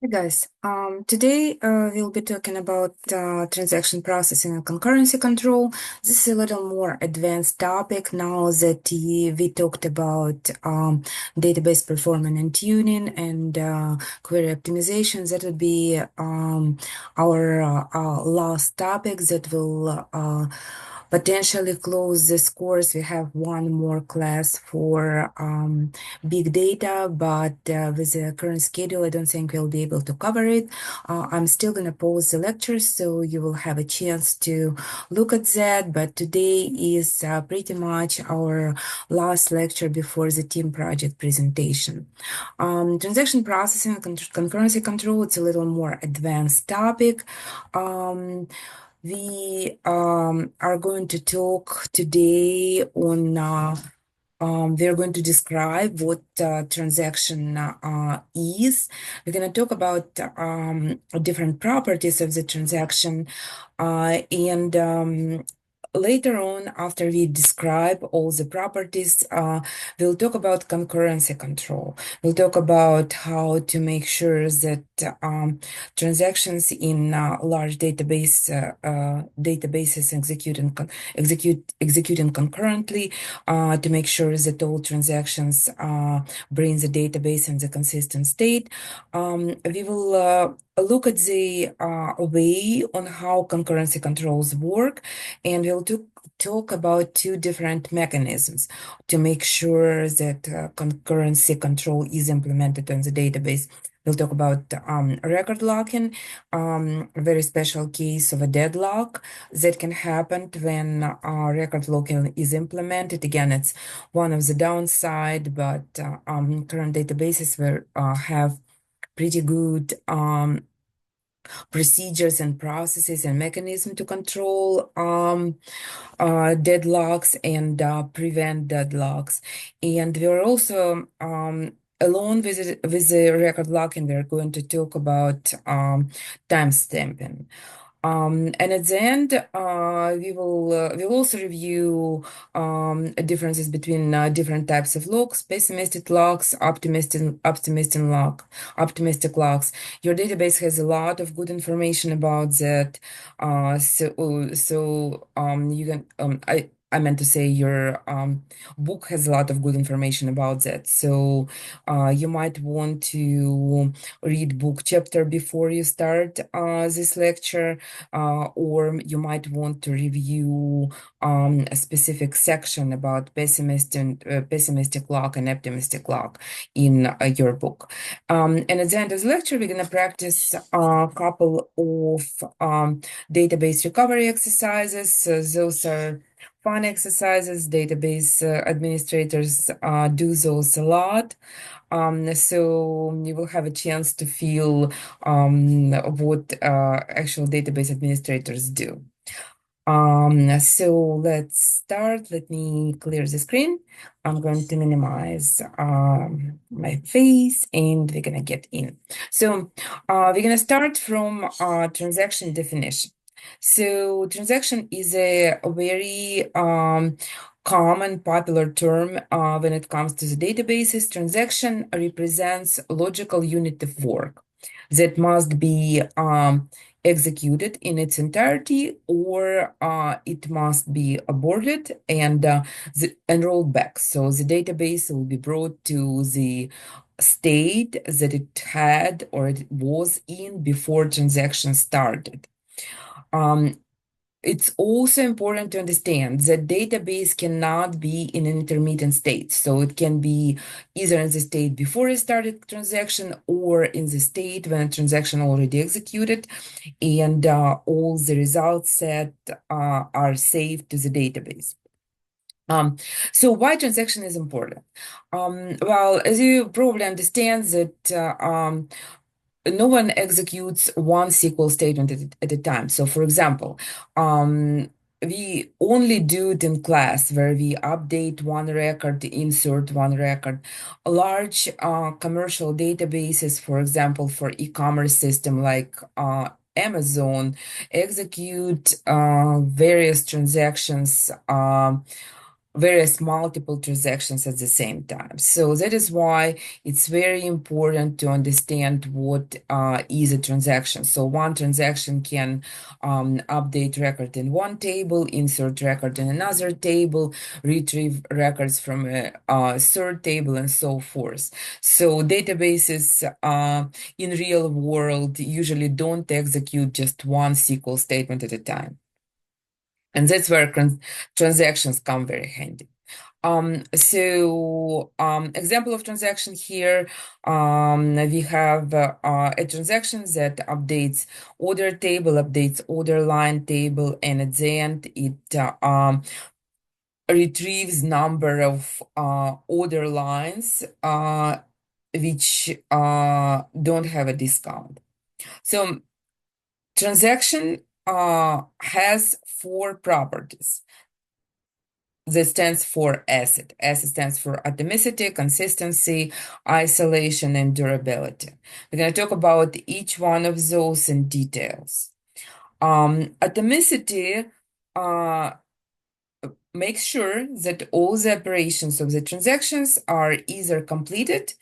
Hey guys, today we'll be talking about transaction processing and concurrency control. This is a little more advanced topic now that we talked about database performance and tuning and query optimization. That would be our last topic that will potentially close this course. We have one more class for big data, but with the current schedule, I don't think we'll be able to cover it. I'm still going to pause the lecture, so you will have a chance to look at that. But today is pretty much our last lecture before the team project presentation. Transaction processing and concurrency control, it's a little more advanced topic. We are going to talk today on we're going to describe what transaction is. We're going to talk about different properties of the transaction and later on, after we describe all the properties, we'll talk about concurrency control. We'll talk about how to make sure that transactions in large databases executing concurrently to make sure that all transactions bring the database in the consistent state. We will look at the way on how concurrency controls work, and we'll talk about two different mechanisms to make sure that concurrency control is implemented on the database. We'll talk about record locking, a very special case of a deadlock that can happen when record locking is implemented. Again, it's one of the downside, but current databases will have pretty good procedures and processes and mechanism to control deadlocks and prevent deadlocks. And we're also along with the record locking, we're going to talk about timestamping. And at the end, we'll also review differences between different types of locks: pessimistic locks, optimistic locks. Your database has a lot of good information about that. You can I meant to say your book has a lot of good information about that. So you might want to read book chapter before you start this lecture, or you might want to review a specific section about pessimistic lock and optimistic lock in your book. And at the end of the lecture, we're going to practice a couple of database recovery exercises. So those are fun exercises. Database administrators do those a lot. So you will have a chance to feel what actual database administrators do. So let's start. Let me clear the screen. I'm going to minimize my face and we're gonna get in. So we're gonna start from transaction definition. So transaction is a very common popular term when it comes to the databases. Transaction represents a logical unit of work that must be executed in its entirety, or it must be aborted and rolled back. So the database will be brought to the state that it had or it was in before transaction started. It's also important to understand that database cannot be in an intermittent state. So it can be either in the state before it started transaction or in the state when a transaction already executed and all the results set are saved to the database. So why transaction is important? Well, as you probably understand that no one executes one SQL statement at a time. So for example, we only do it in class where we update one record, insert one record. Large commercial databases, for example, for e-commerce system like Amazon, execute various transactions various multiple transactions at the same time. So that is why it's very important to understand what is a transaction. So one transaction can update record in one table, insert record in another table, retrieve records from a third table, and so forth. So databases in real world usually don't execute just one SQL statement at a time. And that's where transactions come very handy. Example of transaction here, we have a transaction that updates order table, updates order line table, and at the end it retrieves number of order lines which don't have a discount. So transaction has four properties that stands for ACID. ACID stands for atomicity, consistency, isolation, and durability. We're going to talk about each one of those in details. Atomicity makes sure that all the operations of the transactions are either completed,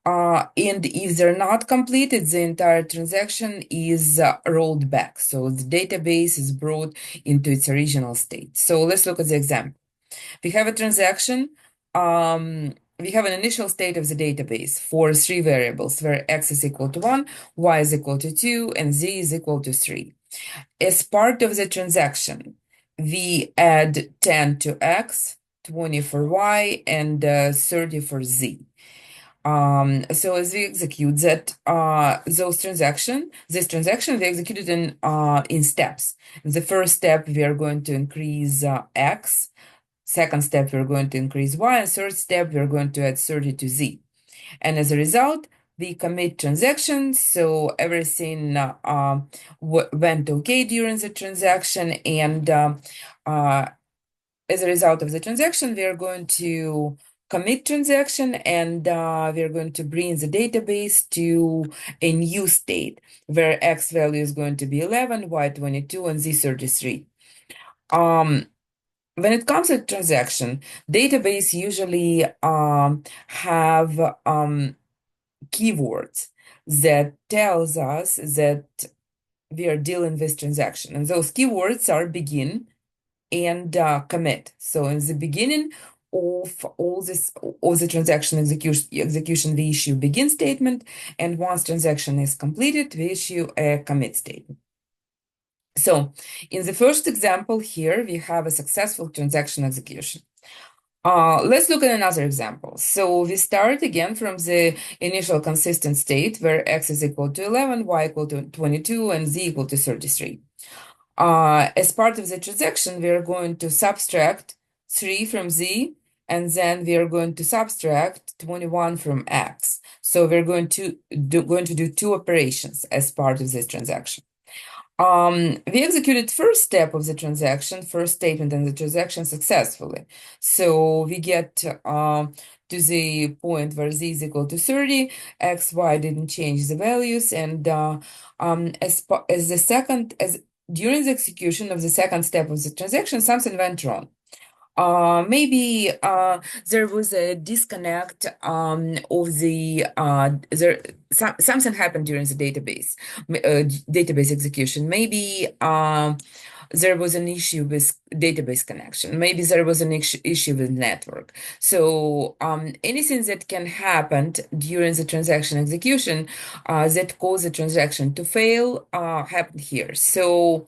and if they're not completed, the entire transaction is rolled back. So the database is brought into its original state. So let's look at the example. We have a transaction. We have an initial state of the database for three variables where x is equal to 1, y is equal to 2, and z is equal to 3. As part of the transaction, we add 10 to x, 20 for y, and 30 for z. So as we execute that, this transaction we executed in steps. In the first step, we are going to increase x. Second step, we're going to increase y, and third step, we're going to add 30 to z. And as a result, we commit transactions, so everything went okay during the transaction, and as a result of the transaction, we are going to commit transaction, and we're going to bring the database to a new state where x value is going to be 11, y 22, and z 33. When it comes to transaction, database usually have keywords that tells us that we are dealing with transaction, and those keywords are begin and commit. So in the beginning of all the transaction execution, we issue begin statement, and once transaction is completed, we issue a commit statement. So in the first example here, we have a successful transaction execution. Let's look at another example. So we start again from the initial consistent state where x is equal to 11, y equal to 22, and z equal to 33. As part of the transaction, we are going to subtract 3 from z, and then we are going to subtract 21 from x. So we're going to do two operations as part of this transaction. We executed first step of the transaction, first statement in the transaction successfully. So we get to the point where z is equal to 30, x, y didn't change the values, and during the execution of the second step of the transaction, something went wrong. Maybe there was a disconnect of the something happened during the database execution. Maybe there was an issue with database connection. Maybe there was an issue with network. So anything that can happen during the transaction execution that cause the transaction to fail happened here. So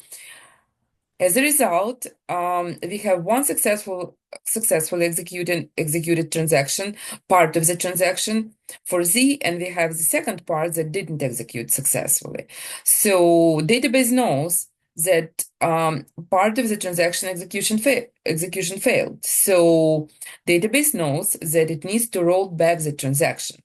as a result, we have one successfully executed transaction, part of the transaction for Z, and we have the second part that didn't execute successfully. So database knows that part of the transaction execution failed. So database knows that it needs to roll back the transaction.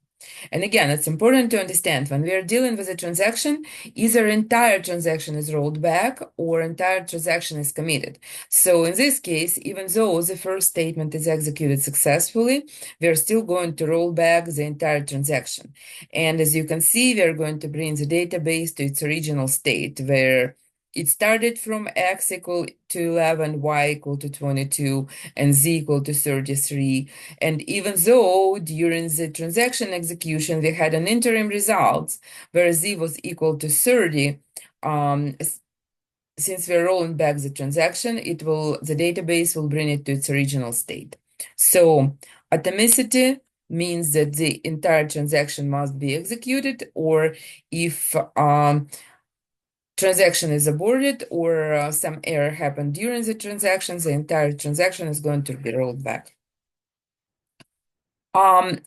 And again, it's important to understand when we are dealing with a transaction, either entire transaction is rolled back or entire transaction is committed. So in this case, even though the first statement is executed successfully, we are still going to roll back the entire transaction. And as you can see, we are going to bring the database to its original state where it started from x equal to 11, y equal to 22, and z equal to 33. And even though during the transaction execution we had an interim result where z was equal to 30, since we're rolling back the transaction, the database will bring it to its original state. So atomicity means that the entire transaction must be executed, or if transaction is aborted or some error happened during the transaction, the entire transaction is going to be rolled back.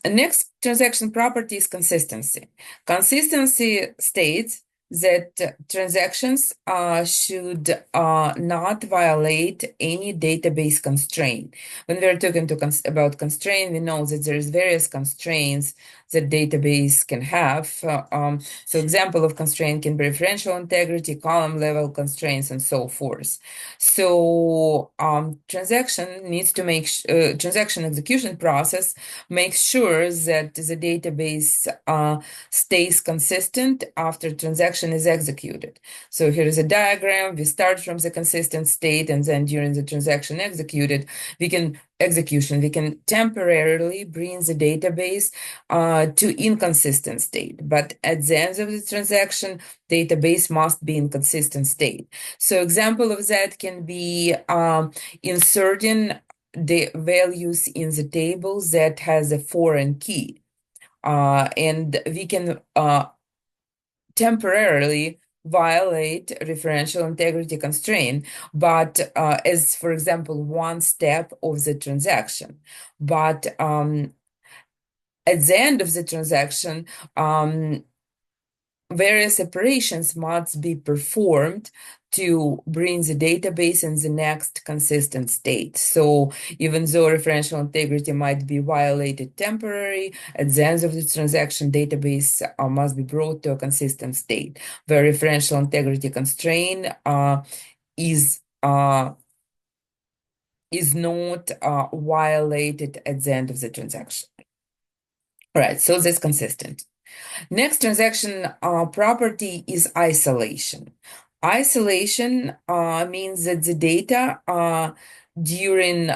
Next transaction property is consistency. Consistency states that transactions should not violate any database constraint. When we're talking about constraint, we know that there's various constraints that database can have. So example of constraint can be referential integrity, column level constraints, and so forth. So transaction needs to make transaction execution process make sure that the database stays consistent after transaction is executed. So here is a diagram. We start from the consistent state, and then during the transaction executed, we can temporarily bring the database to inconsistent state. But at the end of the transaction, database must be in consistent state. So example of that can be inserting the values in the table that has a foreign key. And we can temporarily violate referential integrity constraint, but as, for example, one step of the transaction. But at the end of the transaction, various operations must be performed to bring the database in the next consistent state. So even though referential integrity might be violated temporarily, at the end of the transaction, database must be brought to a consistent state, where referential integrity constraint is not violated at the end of the transaction. All right, so that's consistent. Next transaction property is isolation. Isolation means that the data during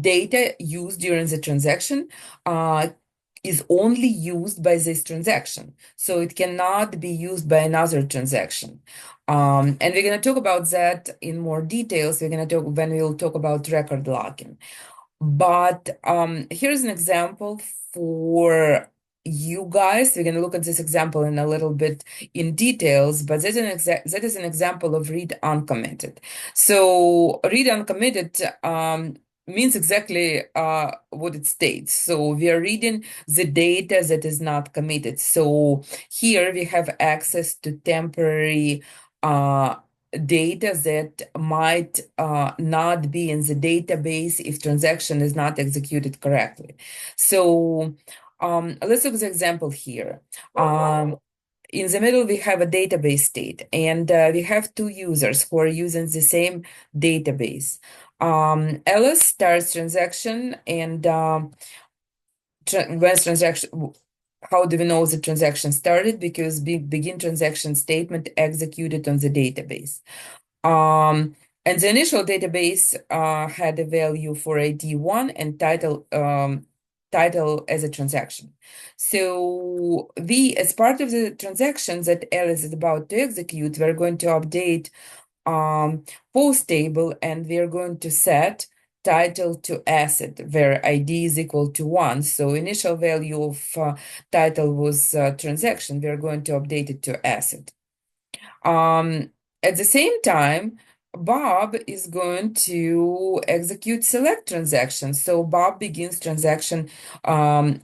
data used during the transaction is only used by this transaction. So it cannot be used by another transaction. And we're going to talk about that in more details. We're going to talk when we'll talk about record locking. But here's an example for you guys. We're going to look at this example in a little bit in details, but that is an example of read uncommitted. So read uncommitted means exactly what it states. So we are reading the data that is not committed. So here we have access to temporary data that might not be in the database if transaction is not executed correctly. So let's look at the example here. In the middle, we have a database state, and we have two users who are using the same database. Alice starts transaction, and when transaction, how do we know the transaction started? Because begin transaction statement executed on the database. And the initial database had a value for ID 1 and title as a transaction. So as part of the transaction that Alice is about to execute, we're going to update post table, and we're going to set title to asset where ID is equal to 1. So initial value of title was transaction. We're going to update it to asset. At the same time, Bob is going to execute select transaction. So Bob begins transaction at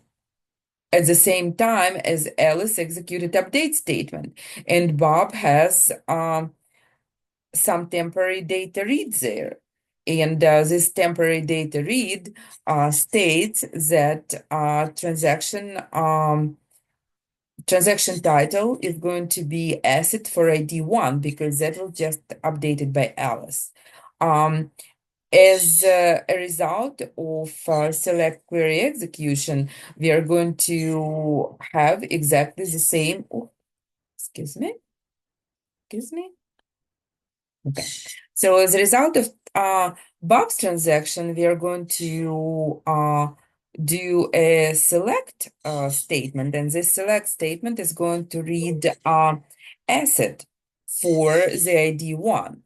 the same time as Alice executed update statement. And Bob has some temporary data read there. And this temporary data read states that transaction title is going to be asset for ID 1 because that was just updated by Alice. As a result of select query execution, we are going to have exactly the same, excuse me. Excuse me. Okay. So as a result of Bob's transaction, we are going to do a select statement, and this select statement is going to read asset for the ID one.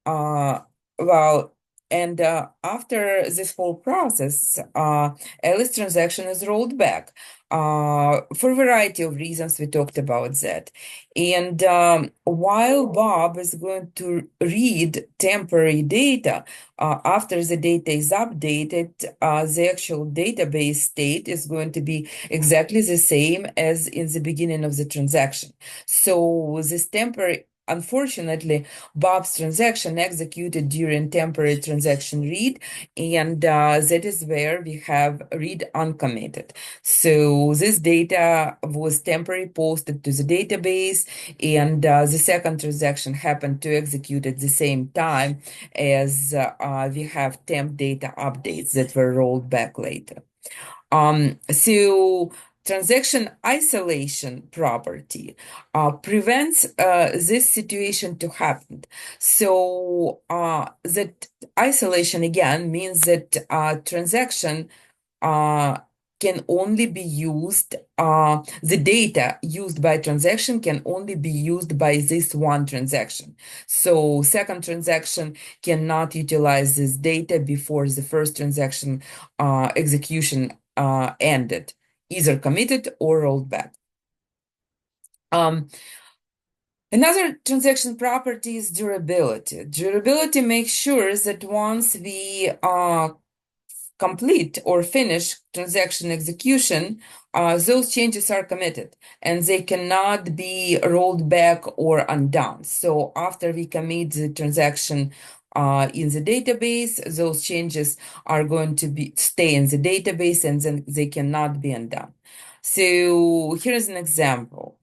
Uh, well, and after this whole process, Alice transaction is rolled back for a variety of reasons. We talked about that. And while Bob is going to read temporary data, after the data is updated, the actual database state is going to be exactly the same as in the beginning of the transaction. So this temporary, unfortunately, Bob's transaction executed during temporary transaction read, and that is where we have read uncommitted. So this data was temporarily posted to the database, and the second transaction happened to execute at the same time as we have temp data updates that were rolled back later. So transaction isolation property prevents this situation to happen. So that isolation again means that transaction uh, can only be used, the data used by transaction can only be used by this one transaction. So second transaction cannot utilize this data before the first transaction execution ended, either committed or rolled back. Another transaction property is durability. Durability makes sure that once we complete or finish transaction execution, those changes are committed and they cannot be rolled back or undone. So after we commit the transaction in the database, those changes are going to be stay in the database and then they cannot be undone. So here's an example.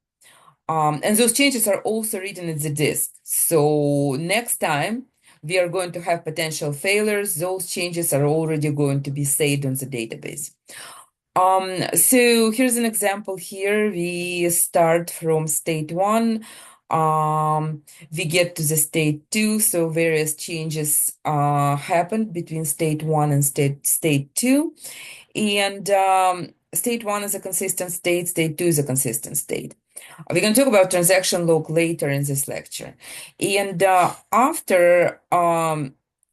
And those changes are also written in the disk. So next time we are going to have potential failures, those changes are already going to be saved on the database. So here's an example here. We start from state one. We get to the state two, so various changes happened between state one and state two. And state one is a consistent state, state two is a consistent state. We're going to talk about transaction log later in this lecture. And after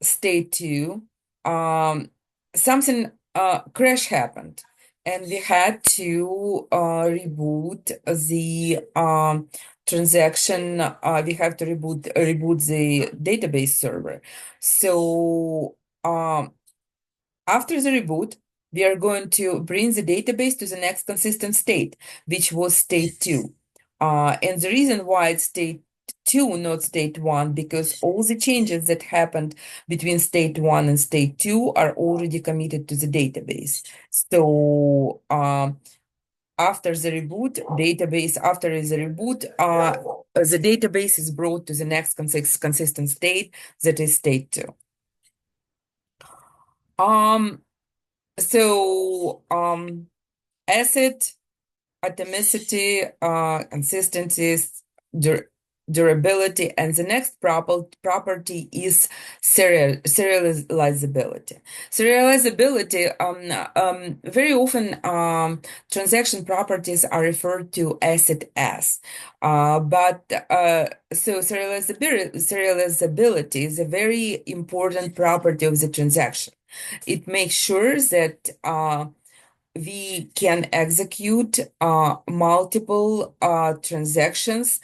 state two, something crash happened, and we had to reboot the transaction. We have to reboot the database server. So after the reboot, we are going to bring the database to the next consistent state, which was state two. And the reason why it's state two, not state one, because all the changes that happened between state one and state two are already committed to the database. So after the reboot, the database is brought to the next consistent state, that is state two. So asset, atomicity, consistency, durability, and the next property is serializability. Serializability, very often transaction properties are referred to asset as, but so serializability is a very important property of the transaction. It makes sure that we can execute multiple transactions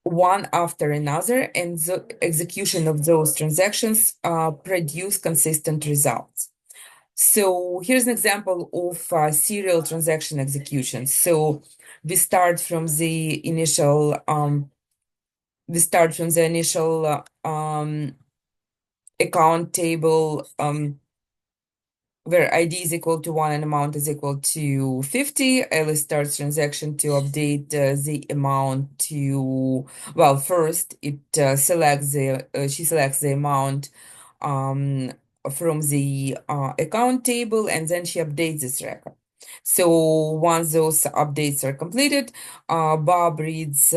one after another, and the execution of those transactions produce consistent results. So here's an example of serial transaction execution. So we start from the initial account table where ID is equal to 1 and amount is equal to 50. Alice starts transaction to update the amount to, well, first it she selects the amount from the account table, and then she updates this record. So once those updates are completed, Bob reads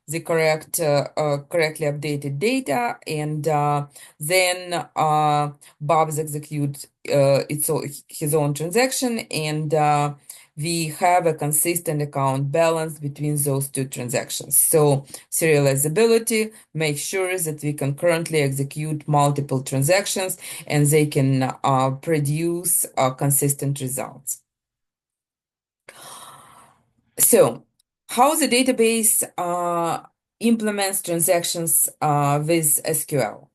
the correctly updated data, and then Bob's execute his own transaction, and we have a consistent account balance between those two transactions. So serializability makes sure that we can currently execute multiple transactions and they can produce consistent results. So, how the database implements transactions with SQL?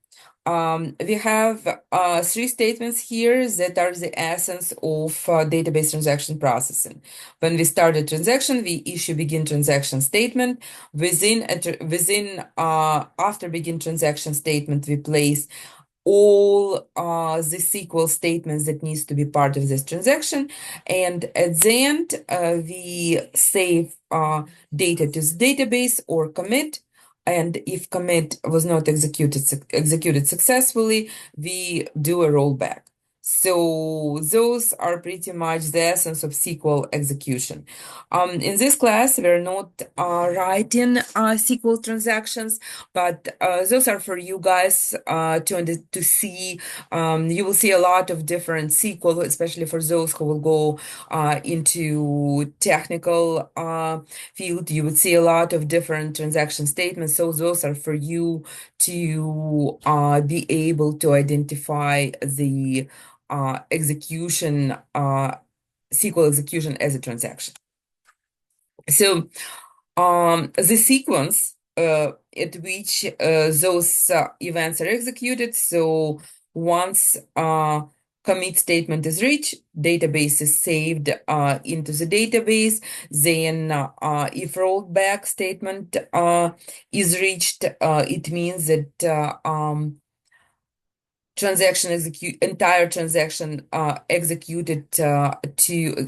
We have three statements here that are the essence of database transaction processing. When we start a transaction, we issue begin transaction statement. After begin transaction statement, we place all the SQL statements that needs to be part of this transaction. And at the end, we save data to the database or commit. And if commit was not executed successfully, we do a rollback. So those are pretty much the essence of SQL execution. In this class, we're not writing SQL transactions, but those are for you guys to see. You will see a lot of different SQL, especially for those who will go into technical field. You would see a lot of different transaction statements. So those are for you to be able to identify the execution, SQL execution as a transaction. So the sequence at which those events are executed. So once commit statement is reached, database is saved into the database. Then if rollback statement is reached, it means that entire transaction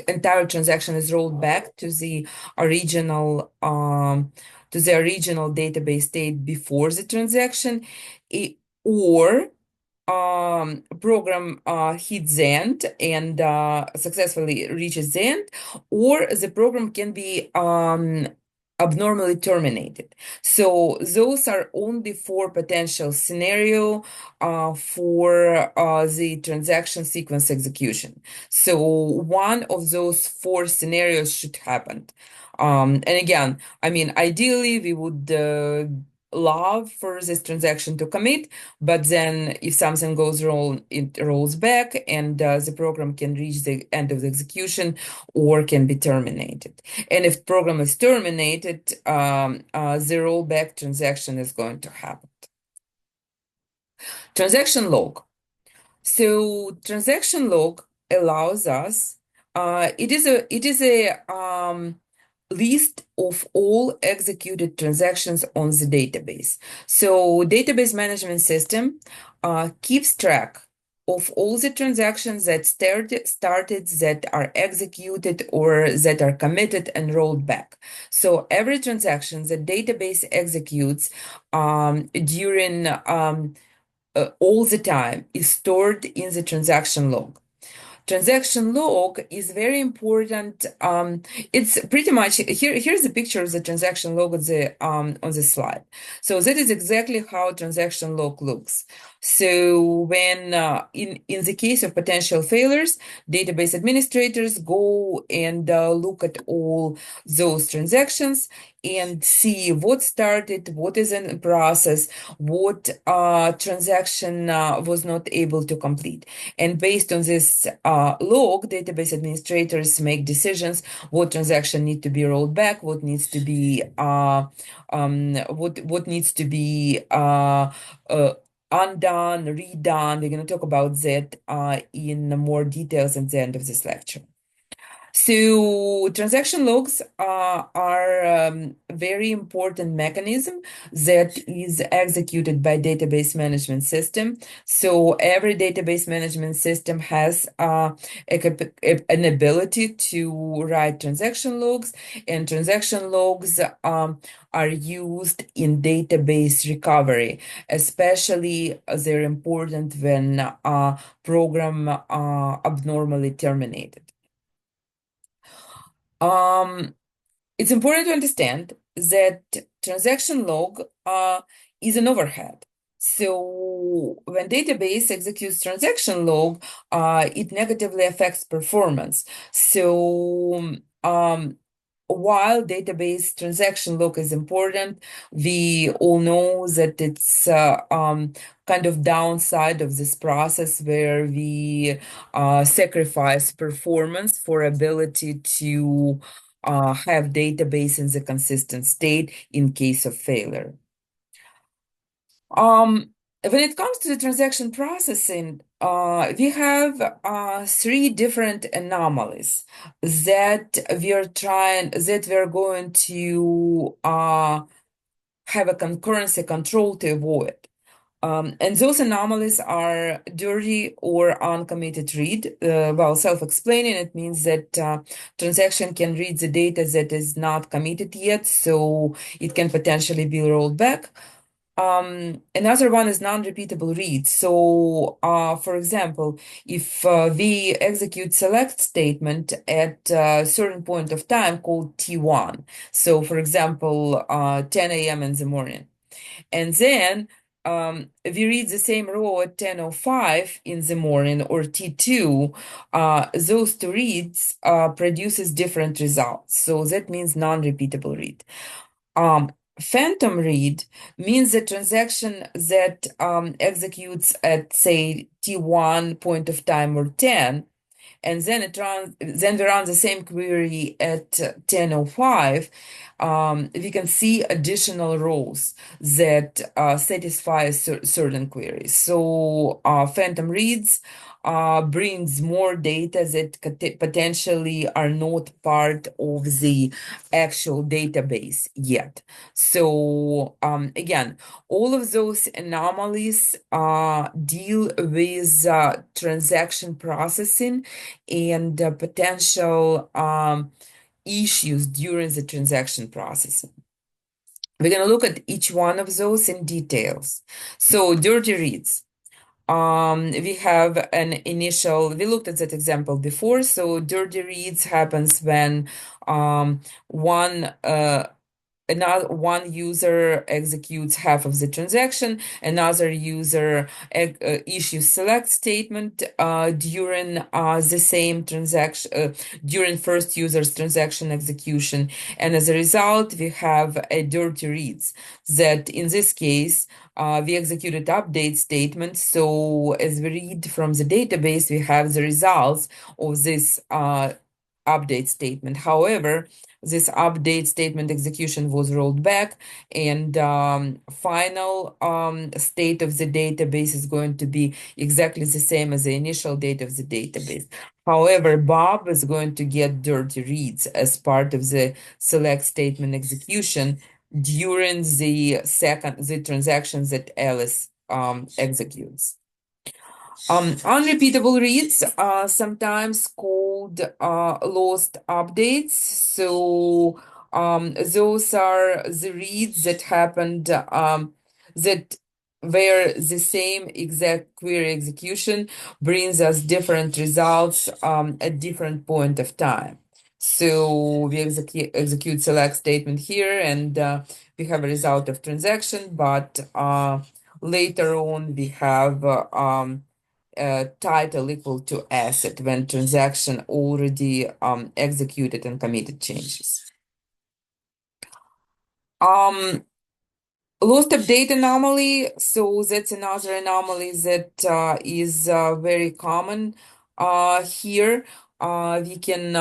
entire transaction is rolled back to the original database state before the transaction, or program hits the end and successfully reaches the end, or the program can be abnormally terminated. So those are only four potential scenario for the transaction sequence execution. So one of those four scenarios should happen. And again, I mean, ideally we would love for this transaction to commit, but then if something goes wrong, it rolls back and the program can reach the end of the execution or can be terminated. And if program is terminated, the rollback transaction is going to happen. Transaction log. So transaction log allows us, it is a list of all executed transactions on the database. So database management system keeps track of all the transactions that started, that are executed, or that are committed and rolled back. So every transaction the database executes during all the time is stored in the transaction log. Transaction log is very important. It's pretty much here's a picture of the transaction log on the slide. So that is exactly how transaction log looks. So when in the case of potential failures, database administrators go and look at all those transactions and see what started, what is in process, what transaction was not able to complete. And based on this log, database administrators make decisions what transaction need to be rolled back, what needs to be what needs to be undone, redone. We're going to talk about that in more details at the end of this lecture. So transaction logs are very important mechanism that is executed by database management system. So every database management system has an ability to write transaction logs, and transaction logs are used in database recovery. Especially they're important when program abnormally terminated. Um, it's important to understand that transaction log is an overhead. So when database executes transaction log, it negatively affects performance. So while database transaction log is important, we all know that it's kind of downside of this process where we sacrifice performance for ability to have database in the consistent state in case of failure. When it comes to the transaction processing, we have three different anomalies that we're going to have a concurrency control to avoid. And those anomalies are dirty or uncommitted read. Well, self-explaining, it means that transaction can read the data that is not committed yet, so it can potentially be rolled back. Another one is non-repeatable read. So, for example, if we execute select statement at a certain point of time called T1, so for example, 10 a.m. in the morning, and then we read the same row at 10:05 in the morning or T2, those two reads produces different results. So that means non-repeatable read. Um, Phantom read means the transaction that executes at, say, T1 point of time or 10, and then we run the same query at 10:05. We can see additional rows that satisfy certain queries. So phantom reads brings more data that potentially are not part of the actual database yet. So again, all of those anomalies deal with transaction processing and potential issues during the transaction processing. We're going to look at each one of those in details. So dirty reads. We have an initial, we looked at that example before. So dirty reads happens when one another one user executes half of the transaction, another user issues select statement during the same transaction, during first user's transaction execution. And as a result, we have a dirty reads that in this case, we executed update statement. So as we read from the database, we have the results of this update statement. However, this update statement execution was rolled back, and final state of the database is going to be exactly the same as the initial date of the database. However, Bob is going to get dirty reads as part of the select statement execution during the transactions that Alice executes. Unrepeatable reads are sometimes called lost updates. So those are the reads that happened that where the same exact query execution brings us different results at different point of time. So we execute select statement here, and we have a result of transaction, but later on we have title equal to asset when transaction already executed and committed changes. Lost update anomaly. So that's another anomaly that is very common here. We can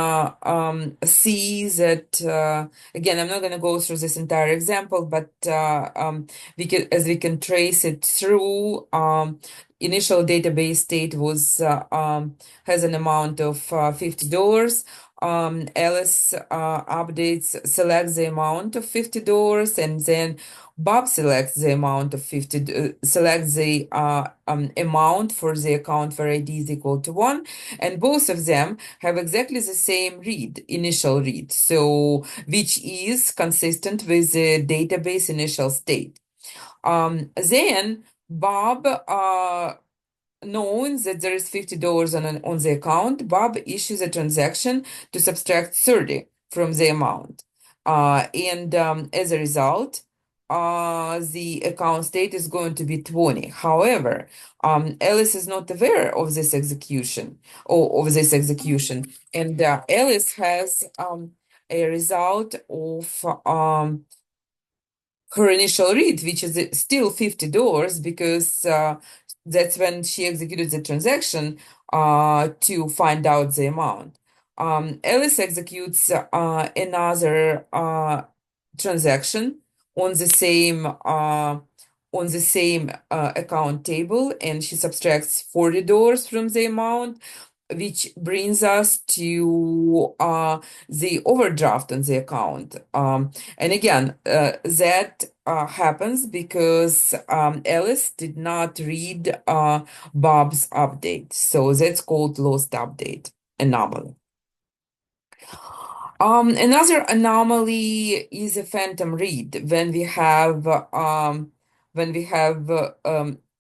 see that again. I'm not going to go through this entire example, but we can trace it through. Initial database state was has an amount of $50. Alice updates selects the amount of $50, and then Bob selects the amount of 50, selects the amount for the account where ID is equal to 1, and both of them have exactly the same read, initial read, so which is consistent with the database initial state. Then Bob knowing that there is $50 on the account, Bob issues a transaction to subtract 30 from the amount. And as a result, the account state is going to be 20. However, Alice is not aware of this execution or of this execution, and Alice has a result of her initial read, which is still $50 because that's when she executed the transaction to find out the amount. Alice executes another transaction on the same account table, and she subtracts $40 from the amount, which brings us to the overdraft on the account. And again, that happens because Alice did not read Bob's update. So that's called lost update anomaly. Another anomaly is a phantom read when we have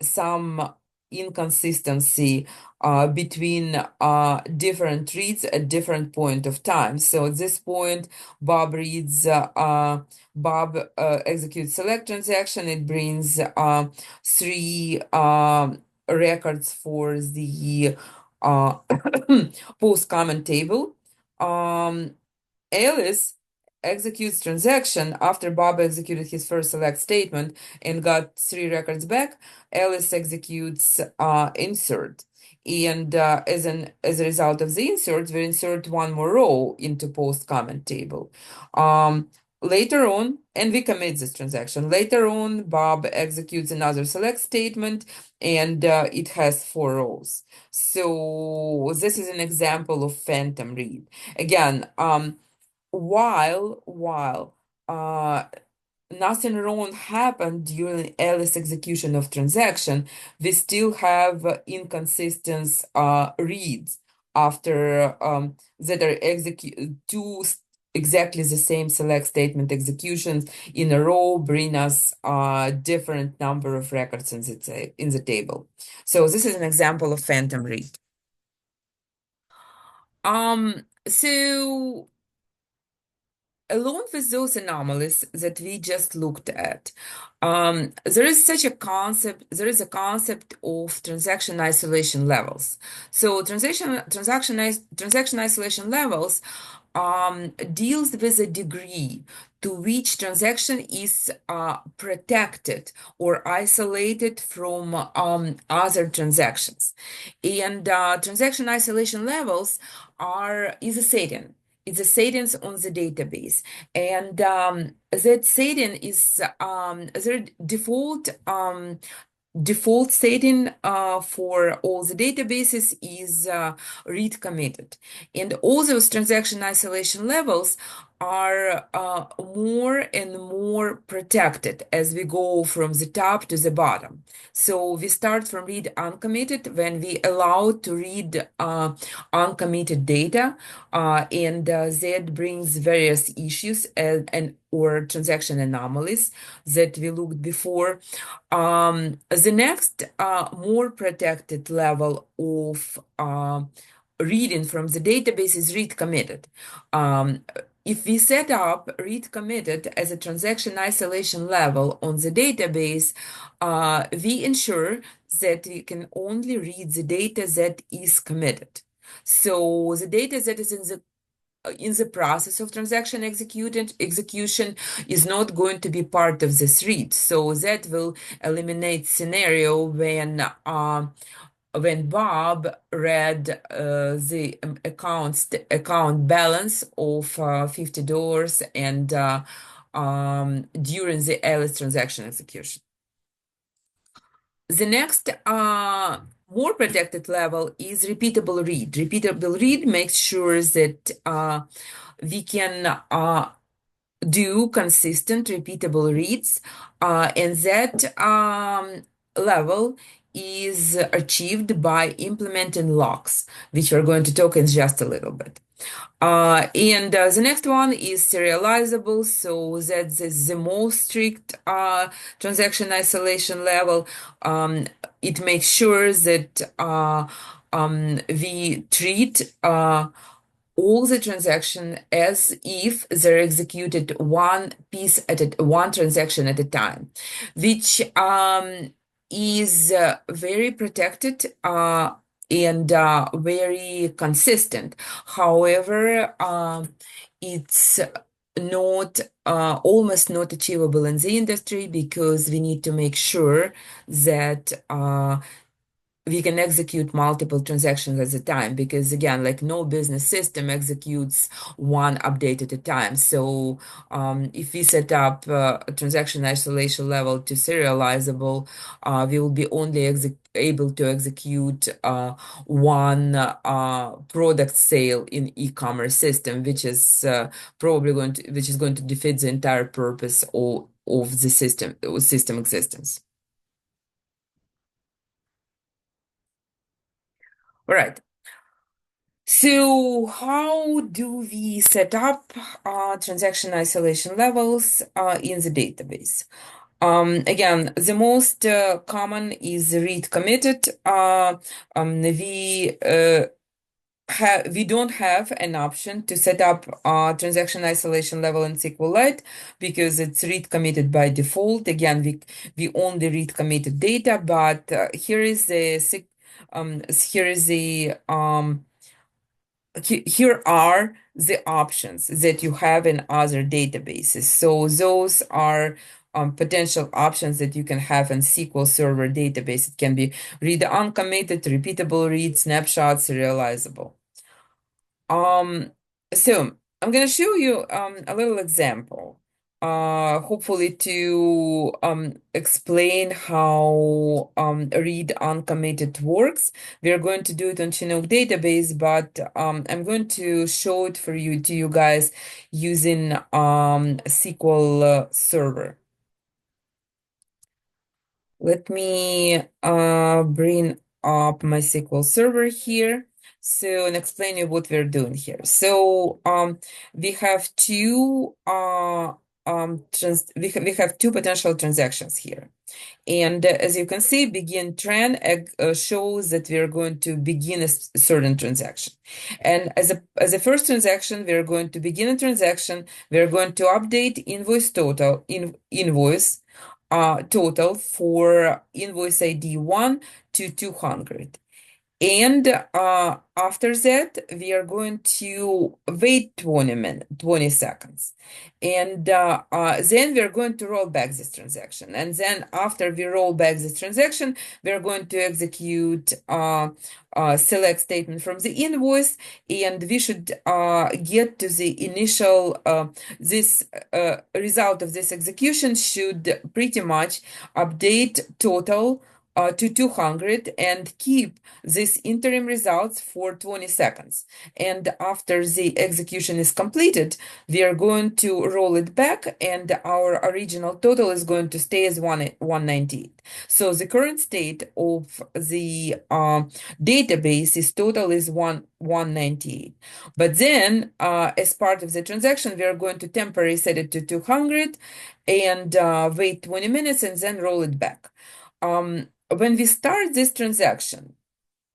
some inconsistency between different reads at different point of time. So at this point, Bob executes select transaction. It brings three records for the uh, post comment table. Alice executes transaction after Bob executed his first select statement and got three records back. Alice executes insert. And as a result of the insert, we insert one more row into post comment table. Later on, and we commit this transaction. Later on, Bob executes another select statement, and it has four rows. So this is an example of phantom read. Again, while nothing wrong happened during Alice execution of transaction, we still have inconsistent reads after that are exactly the same select statement executions in a row bring us different number of records in the table. So this is an example of phantom read. So along with those anomalies that we just looked at, there is a concept of transaction isolation levels. So transaction isolation levels deals with the degree to which transaction is protected or isolated from other transactions. And transaction isolation levels is a setting. It's a settings on the database, and that setting is the default setting for all the databases is read committed. And all those transaction isolation levels are more and more protected as we go from the top to the bottom. So we start from read uncommitted when we allow to read uncommitted data, and that brings various issues and or transaction anomalies that we looked before. The next more protected level of reading from the database is read committed. If we set up read committed as a transaction isolation level on the database, we ensure that we can only read the data that is committed. So the data that is in the process of transaction execution is not going to be part of this read. So that will eliminate scenario when Bob read the account balance of $50 and during the Alice transaction execution. The next more protected level is repeatable read. Repeatable read makes sure that we can do consistent repeatable reads, and that level is achieved by implementing locks, which we're going to talk in just a little bit. And the next one is serializable, so that's the most strict transaction isolation level. It makes sure that we treat all the transaction as if they're executed one transaction at a time, which is very protected and very consistent. However, it's not almost not achievable in the industry because we need to make sure that we can execute multiple transactions at a time because again, like no business system executes one update at a time. So if we set up a transaction isolation level to serializable, we will be only able to execute one product sale in e-commerce system, which is which is going to defeat the entire purpose of the system existence. All right. So how do we set up transaction isolation levels in the database? Again, the most common is read committed. We don't have an option to set up transaction isolation level in SQLite because it's read committed by default. Again, we only read committed data, but here is the here are the options that you have in other databases. So those are potential options that you can have in SQL Server database. It can be read uncommitted, repeatable read, snapshot, serializable. So I'm going to show you a little example, hopefully to explain how read uncommitted works. We are going to do it on Chinook database, but I'm going to show it for you to you guys using SQL Server. Let me bring up my SQL Server here. So, and explain you what we're doing here. So, we have two we have two potential transactions here. And as you can see, begin trend shows that we are going to begin a certain transaction. And as a first transaction, we are going to begin a transaction. We are going to update invoice total for invoice ID 1 to 200. And after that, we are going to wait 20 seconds. And then we're going to roll back this transaction. And then after we roll back this transaction, we're going to execute select statement from the invoice. And we should get to the initial, this result of this execution should pretty much update total to 200 and keep this interim results for 20 seconds. And after the execution is completed, we are going to roll it back and our original total is going to stay as 198. So the current state of the database is total is 198. But then as part of the transaction, we are going to temporarily set it to 200 and wait 20 minutes and then roll it back. When we start this transaction,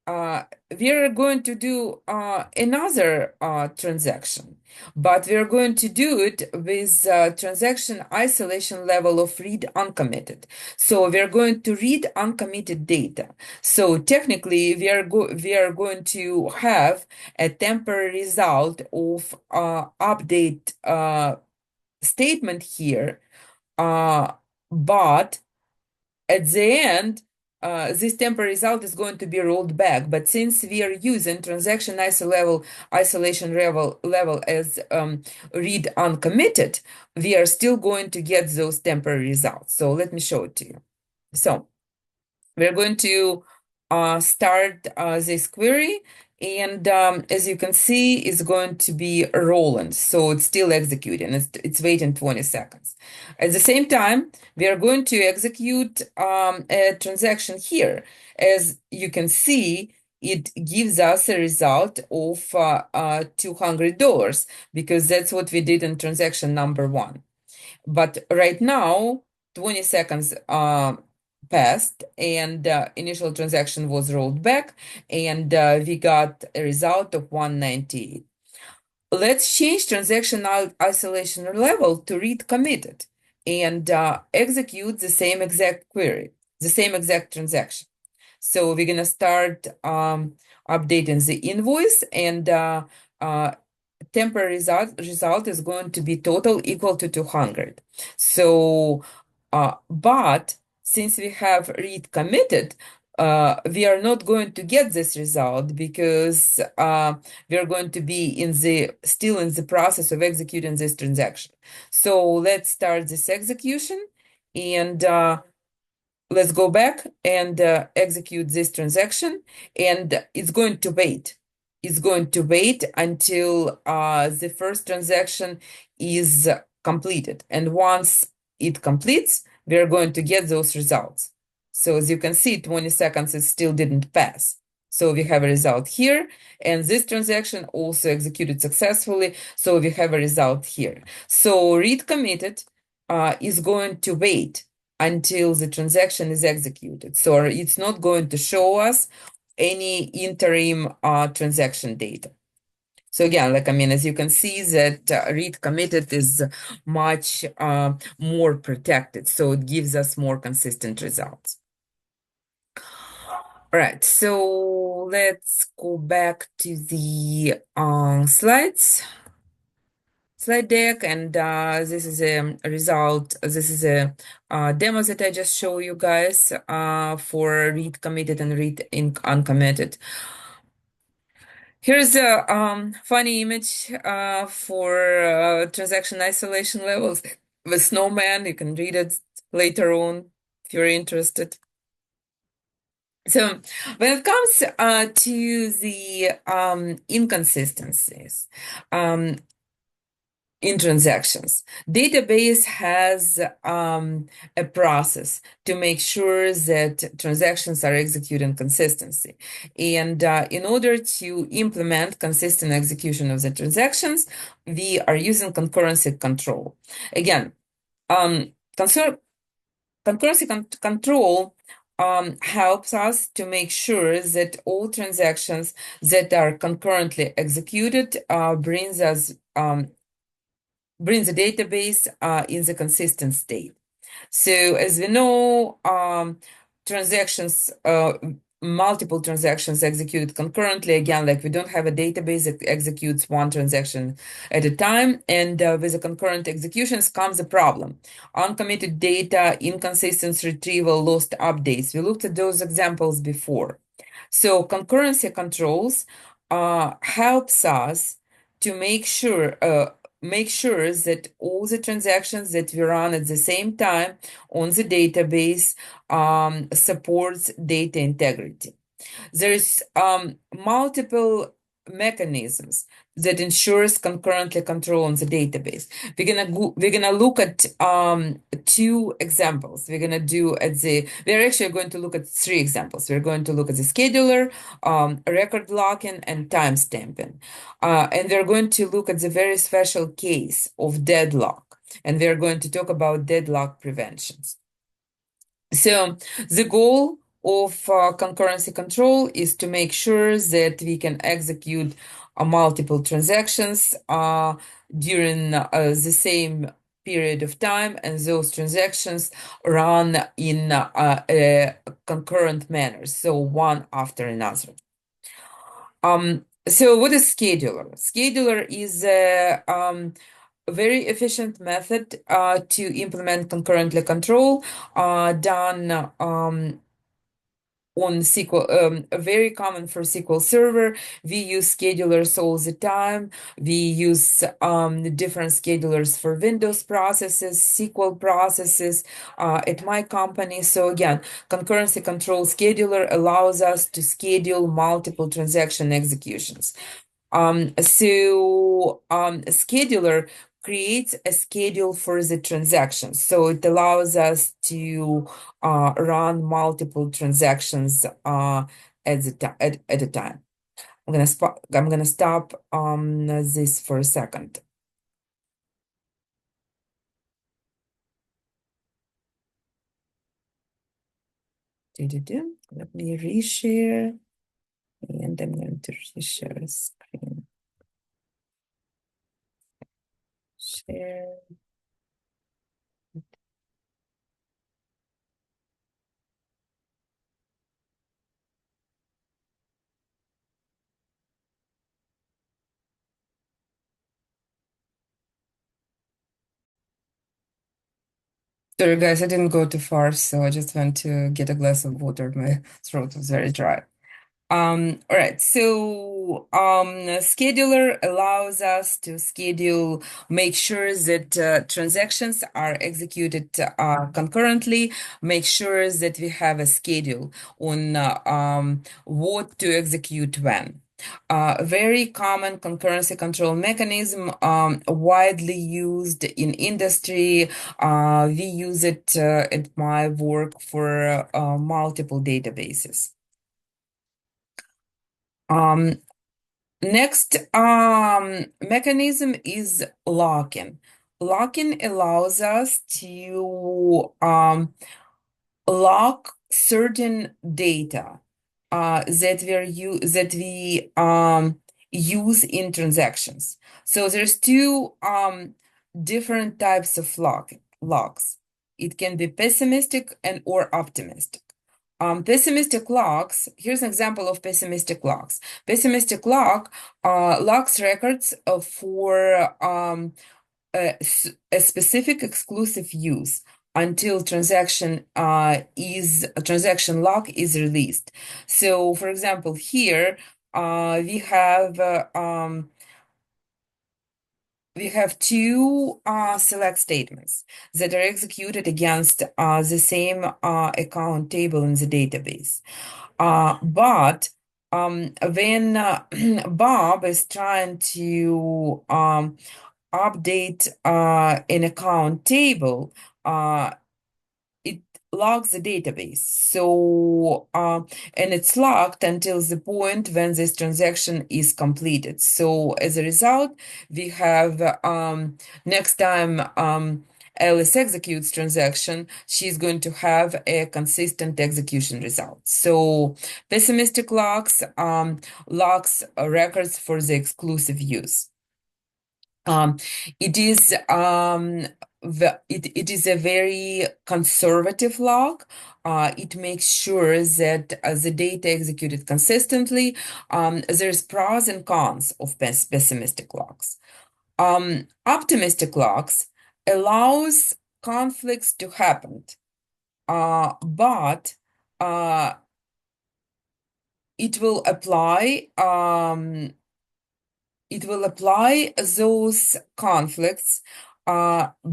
we are going to do another transaction, but we are going to do it with transaction isolation level of read uncommitted. So we are going to read uncommitted data. So technically, we are going to have a temporary result of update statement here, but at the end, this temporary result is going to be rolled back. But since we are using transaction isolation level as read uncommitted, we are still going to get those temporary results. So let me show it to you. So we're going to start this query. And as you can see, it's going to be rolling. So it's still executing. It's waiting 20 seconds. At the same time, we are going to execute a transaction here. As you can see, it gives us a result of $200 because that's what we did in transaction number 1. But right now, 20 seconds passed and initial transaction was rolled back and we got a result of 198. let's change transaction isolation level to read committed and execute the same exact query, the same exact transaction. So we're gonna start updating the invoice, and uh, temporary result is going to be total equal to 200. So, but since we have read committed, we are not going to get this result because we are going to be still in the process of executing this transaction. So let's start this execution, and let's go back and execute this transaction, and it's going to wait. It's going to wait until the first transaction is completed. And once it completes, we are going to get those results. So as you can see, 20 seconds, it still didn't pass. So we have a result here, and this transaction also executed successfully. So we have a result here. So read committed is going to wait until the transaction is executed. So it's not going to show us any interim transaction data. So again, like, I mean, as you can see that read committed is much more protected. So it gives us more consistent results. All right, so let's go back to the slide deck, and this is a result. This is a demo that I just show you guys for read committed and read uncommitted. Here's a funny image for transaction isolation levels with snowman. You can read it later on if you're interested. So when it comes to the inconsistencies, in transactions, database has a process to make sure that transactions are executed consistency. And in order to implement consistent execution of the transactions, we are using concurrency control. Again, concurrency control helps us to make sure that all transactions that are concurrently executed bring the database in the consistent state. So as we know, transactions, multiple transactions executed concurrently. Again, like we don't have a database that executes one transaction at a time. And with the concurrent executions comes a problem. Uncommitted data, inconsistent retrieval, lost updates. We looked at those examples before. So concurrency controls helps us to make sure that all the transactions that we run at the same time on the database supports data integrity. There's multiple mechanisms that ensures concurrently control on the database. We're gonna look at two examples. We're actually going to look at three examples. We're going to look at the scheduler, record locking, and timestamping. And we're going to look at the very special case of deadlock. And we're going to talk about deadlock preventions. So the goal of concurrency control is to make sure that we can execute multiple transactions during the same period of time, and those transactions run in a concurrent manner, so one after another. So what is scheduler? Scheduler is a very efficient method to implement concurrently control done on SQL, very common for SQL Server. We use schedulers all the time. We use different schedulers for Windows processes, SQL processes at my company. So again, concurrency control scheduler allows us to schedule multiple transaction executions. Scheduler creates a schedule for the transactions. So it allows us to run multiple transactions at a time. I'm gonna stop this for a second. Let me reshare, and I'm going to reshare a screen. share. Sorry, guys, I didn't go too far, so I just went to get a glass of water. My throat was very dry. All right, so scheduler allows us to schedule, make sure that transactions are executed concurrently, make sure that we have a schedule on what to execute when. Very common concurrency control mechanism, widely used in industry. We use it at my work for multiple databases. Um, Next mechanism is locking. Locking allows us to lock certain data that we use in transactions. So there's two different types of locks. It can be pessimistic and or optimistic. Pessimistic locks, here's an example of pessimistic locks. Pessimistic lock locks records for a specific exclusive use until transaction lock is released. So, for example, here we have two select statements that are executed against the same account table in the database. But when Bob is trying to update an account table, it logs the database. So, and it's locked until the point when this transaction is completed. So, as a result, we have next time Alice executes transaction, she's going to have a consistent execution result. So, pessimistic locks locks records for the exclusive use. It is it is a very conservative lock. It makes sure that the data executed consistently. There's pros and cons of pessimistic locks. Optimistic locks allows conflicts to happen, but it will apply those conflicts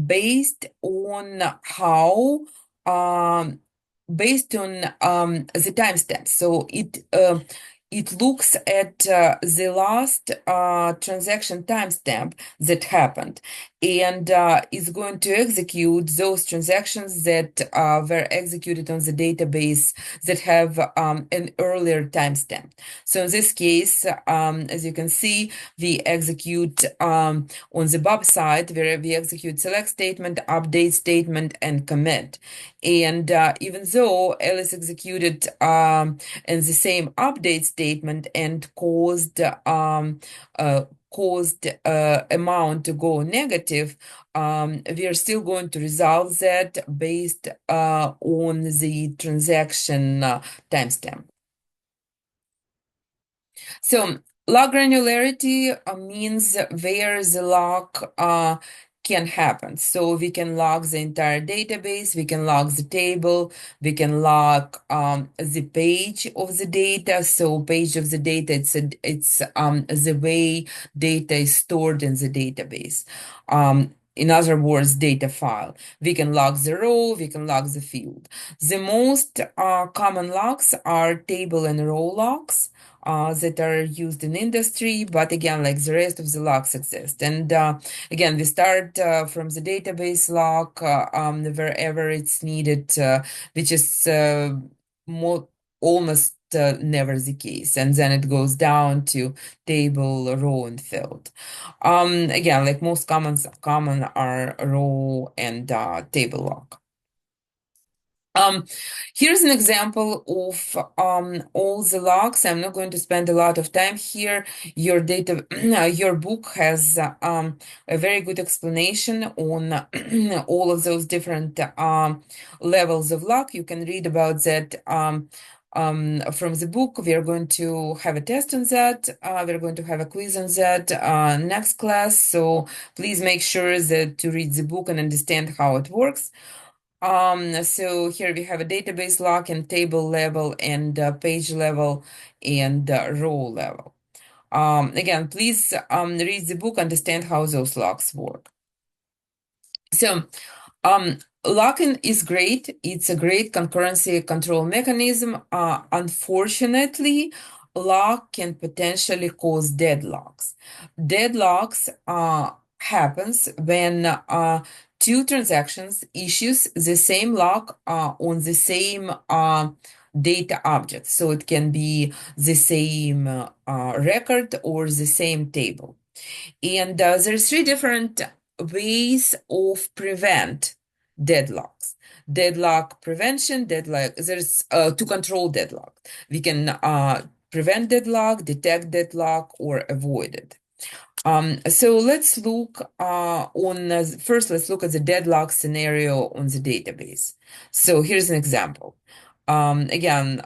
based on how um, based on the timestamp. So it looks at the last transaction timestamp that happened and is going to execute those transactions that were executed on the database that have an earlier timestamp. So in this case, as you can see, we execute on the Bob side where we execute select statement, update statement, and commit. And even though Alice executed in the same update statement and caused amount to go negative, we are still going to resolve that based on the transaction timestamp. So log granularity means where the log can happen. So we can log the entire database, we can log the table, we can log the page of the data. So page of the data, it's the way data is stored in the database. In other words, data file. We can log the row, we can log the field. The most common logs are table and row logs that are used in industry, but again, like the rest of the logs exist. And again, we start from the database log wherever it's needed, which is more almost never the case. And then it goes down to table, row, and field. Again, like most common are row and table log. Um, Here's an example of all the logs. I'm not going to spend a lot of time here. Your data, your book has a very good explanation on all of those different levels of log. You can read about that from the book. We are going to have a test on that. We're going to have a quiz on that next class. So please make sure that to read the book and understand how it works. So here we have a database lock and table level and page level and row level. Again, please read the book, understand how those locks work. So locking is great. It's a great concurrency control mechanism. Unfortunately, lock can potentially cause deadlocks. Deadlocks happens when two transactions issues the same lock on the same data object. So it can be the same record or the same table. And there's three different ways of prevent deadlocks. Deadlock prevention, deadlock, there's to control deadlock. We can prevent deadlock, detect deadlock, or avoid it. So let's look first, let's look at the deadlock scenario on the database. So here's an example. Again,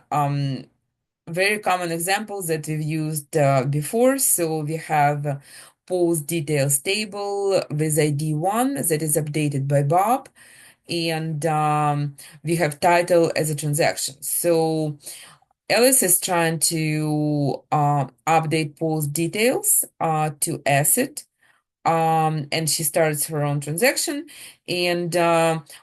very common examples that we've used before. So we have post details table with ID 1 that is updated by Bob, and we have title as a transaction. So Alice is trying to update post details to asset, and she starts her own transaction, and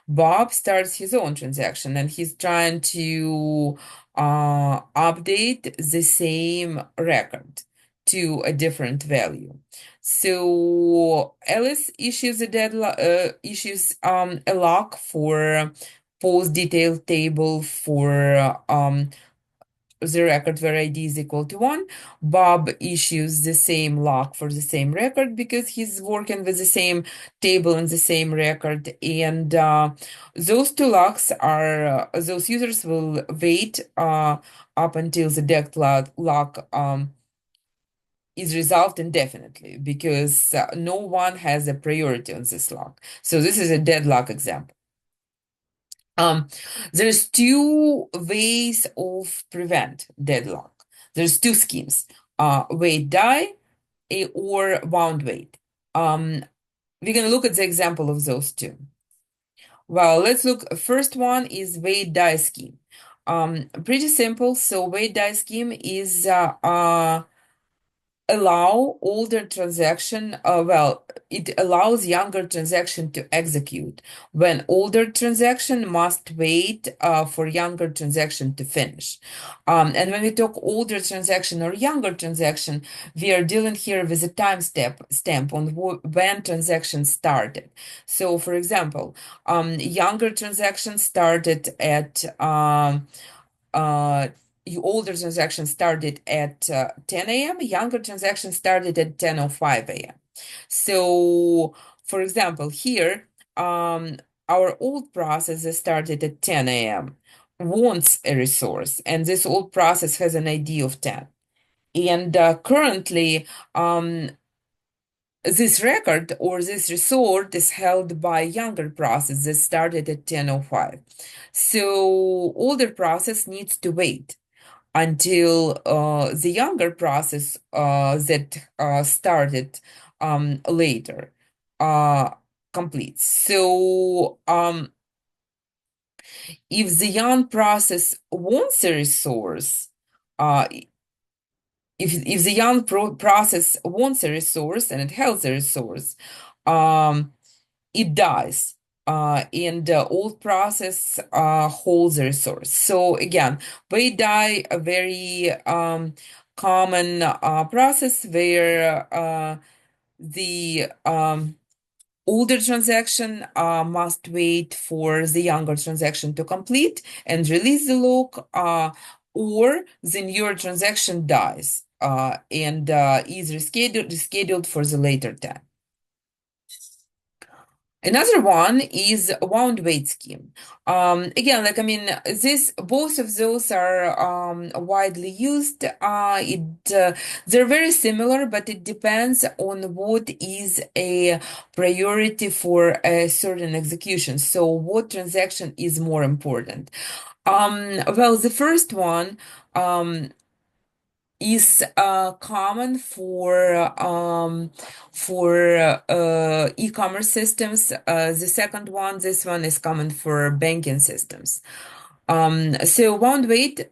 Bob starts his own transaction, and he's trying to update the same record to a different value. So Alice issues a deadlock, issues a lock for post detail table for the record where ID is equal to 1. Bob issues the same lock for the same record because he's working with the same table and the same record. And those two locks are, those users will wait up until the deadlock lock is resolved indefinitely because no one has a priority on this lock. So this is a deadlock example. There's two ways of prevent deadlock. There's two schemes, wait die or wound wait. We're gonna look at the example of those two. Well, let's look. First one is wait die scheme. Pretty simple. So wait die scheme is allow older transaction, it allows younger transaction to execute when older transaction must wait for younger transaction to finish. And when we talk older transaction or younger transaction, we are dealing here with a time stamp on when transaction started. So for example, younger transaction started at older transactions started at 10 a.m., younger transactions started at 10:05 a.m. So, for example, here, our old process started at 10 a.m., wants a resource, and this old process has an ID of 10. And currently, this record or this resource is held by younger process that started at 10:05. So older process needs to wait until the younger process that started later completes. So if the young process wants a resource, uh, if the young process wants a resource and it has a resource, it dies. And the old process holds a resource. So again, we die a very common process where the older transaction must wait for the younger transaction to complete and release the lock, or the newer transaction dies and is rescheduled for the later time. Another one is wound weight scheme. Again, like I mean, this both of those are widely used. They're very similar, but it depends on what is a priority for a certain execution. So, what transaction is more important? Well, the first one. Is common for e-commerce systems. The second one, this one is common for banking systems. So wound weight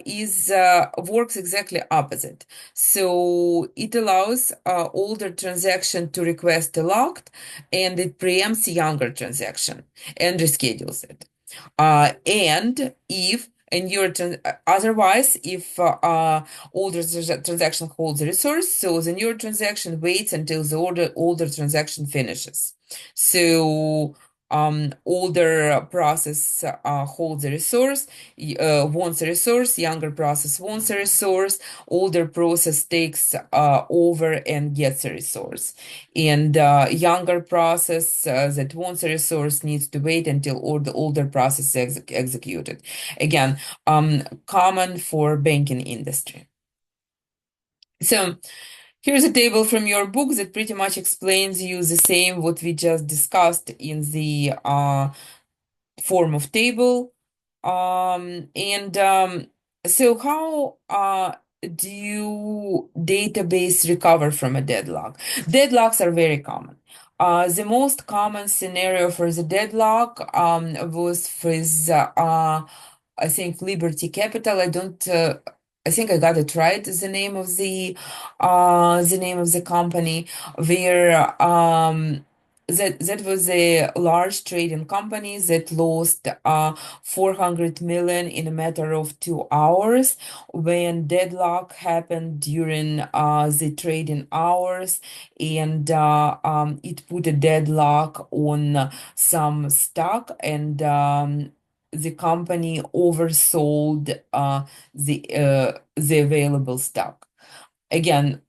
is works exactly opposite. So it allows older transaction to request a locked, and it preempts younger transaction and reschedules it. And if and your otherwise, if older transaction holds a resource, so the newer transaction waits until the older transaction finishes. So older process holds a resource, wants a resource, younger process wants a resource, older process takes over and gets a resource. And younger process that wants a resource needs to wait until all the older process is executed. Again, common for banking industry. So here's a table from your book that pretty much explains you the same what we just discussed in the form of table. And so how do you database recover from a deadlock? Deadlocks are very common. The most common scenario for the deadlock was with I think Liberty Capital. I don't. I think I got it right. The name of the company where that was a large trading company that lost 400 million in a matter of 2 hours when deadlock happened during the trading hours, and it put a deadlock on some stock, and the company oversold the available stock. Again,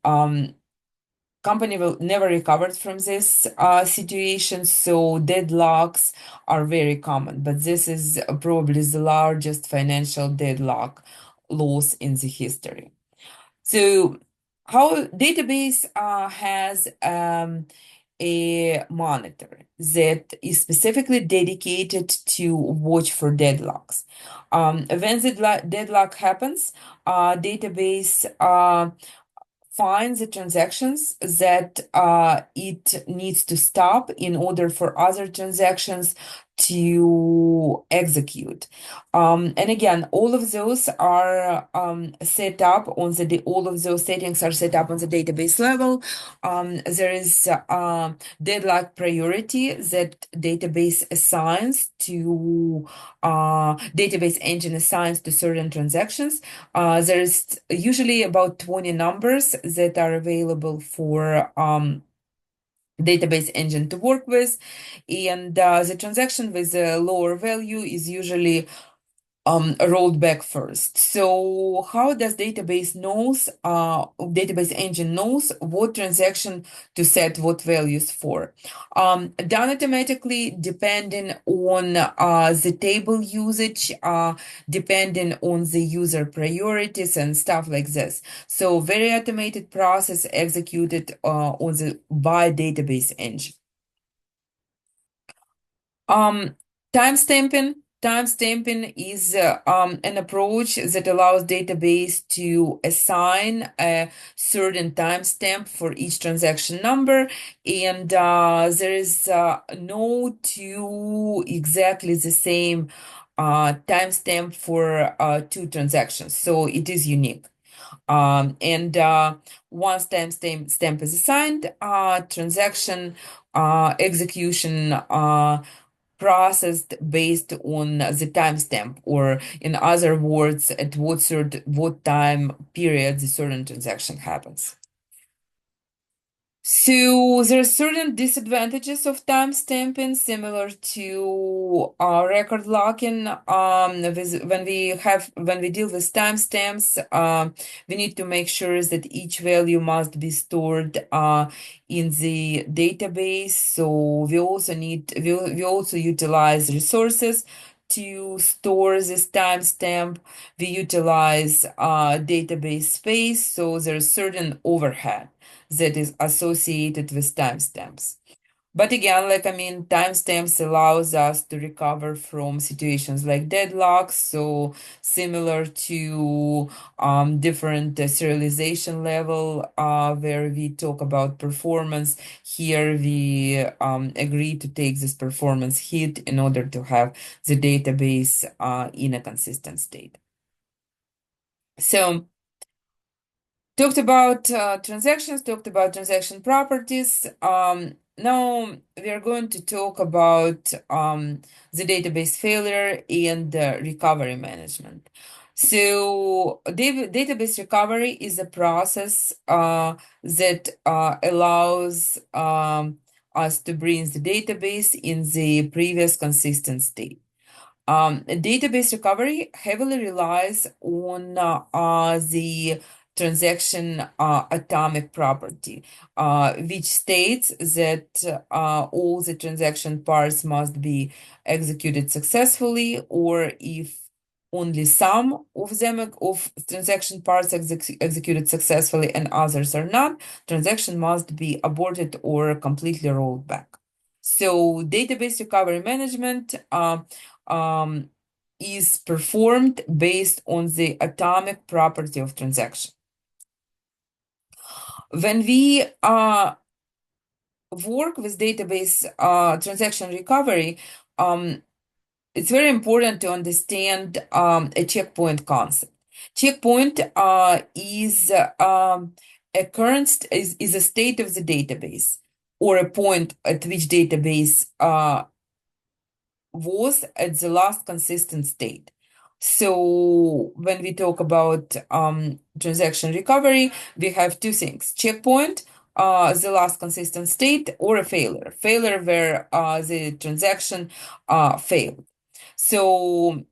company will never recovered from this situation, so deadlocks are very common, but this is probably the largest financial deadlock loss in the history. So how database has a monitor that is specifically dedicated to watch for deadlocks. When the deadlock happens, database finds the transactions that it needs to stop in order for other transactions to execute. And again, all of those are set up on all of those settings are set up on the database level. There is deadlock priority that database engine assigns to certain transactions. There's usually about 20 numbers that are available for database engine to work with, and the transaction with a lower value is usually rolled back first. So how does database engine knows what transaction to set what values for? Done automatically depending on the table usage, depending on the user priorities and stuff like this. So very automated process executed by database engine. Um, timestamping. Timestamping is an approach that allows database to assign a certain timestamp for each transaction number, and there is no two exactly the same timestamp for two transactions, so it is unique. And once timestamp is assigned, transaction execution processed based on the timestamp, or in other words, at what time period the certain transaction happens. So there are certain disadvantages of timestamping, similar to record locking. When we deal with timestamps, we need to make sure that each value must be stored in the database. So we also utilize resources to store this timestamp. We utilize database space, so there's certain overhead that is associated with timestamps. But again, timestamps allows us to recover from situations like deadlocks. So similar to different serialization level where we talk about performance, here we agree to take this performance hit in order to have the database in a consistent state. So talked about transactions, talked about transaction properties. Now we are going to talk about the database failure and recovery management. So database recovery is a process that allows us to bring the database in the previous consistent state. Database recovery heavily relies on the transaction atomic property, which states that all the transaction parts must be executed successfully, or if only some of them of transaction parts executed successfully and others are not, transaction must be aborted or completely rolled back. So database recovery management is performed based on the atomic property of transaction. When we work with database transaction recovery, it's very important to understand a checkpoint concept. Checkpoint is is a state of the database, or a point at which database was at the last consistent state. So when we talk about transaction recovery, we have two things: checkpoint, the last consistent state, or a failure. Failure where the transaction failed. So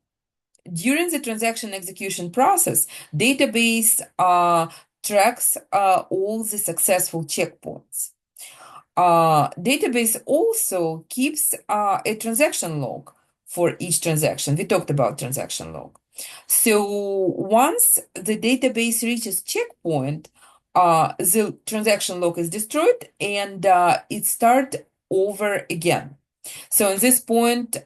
during the transaction execution process, database tracks all the successful checkpoints. Database also keeps a transaction log for each transaction. We talked about transaction log. So once the database reaches checkpoint, the transaction log is destroyed and it starts over again. So in this point,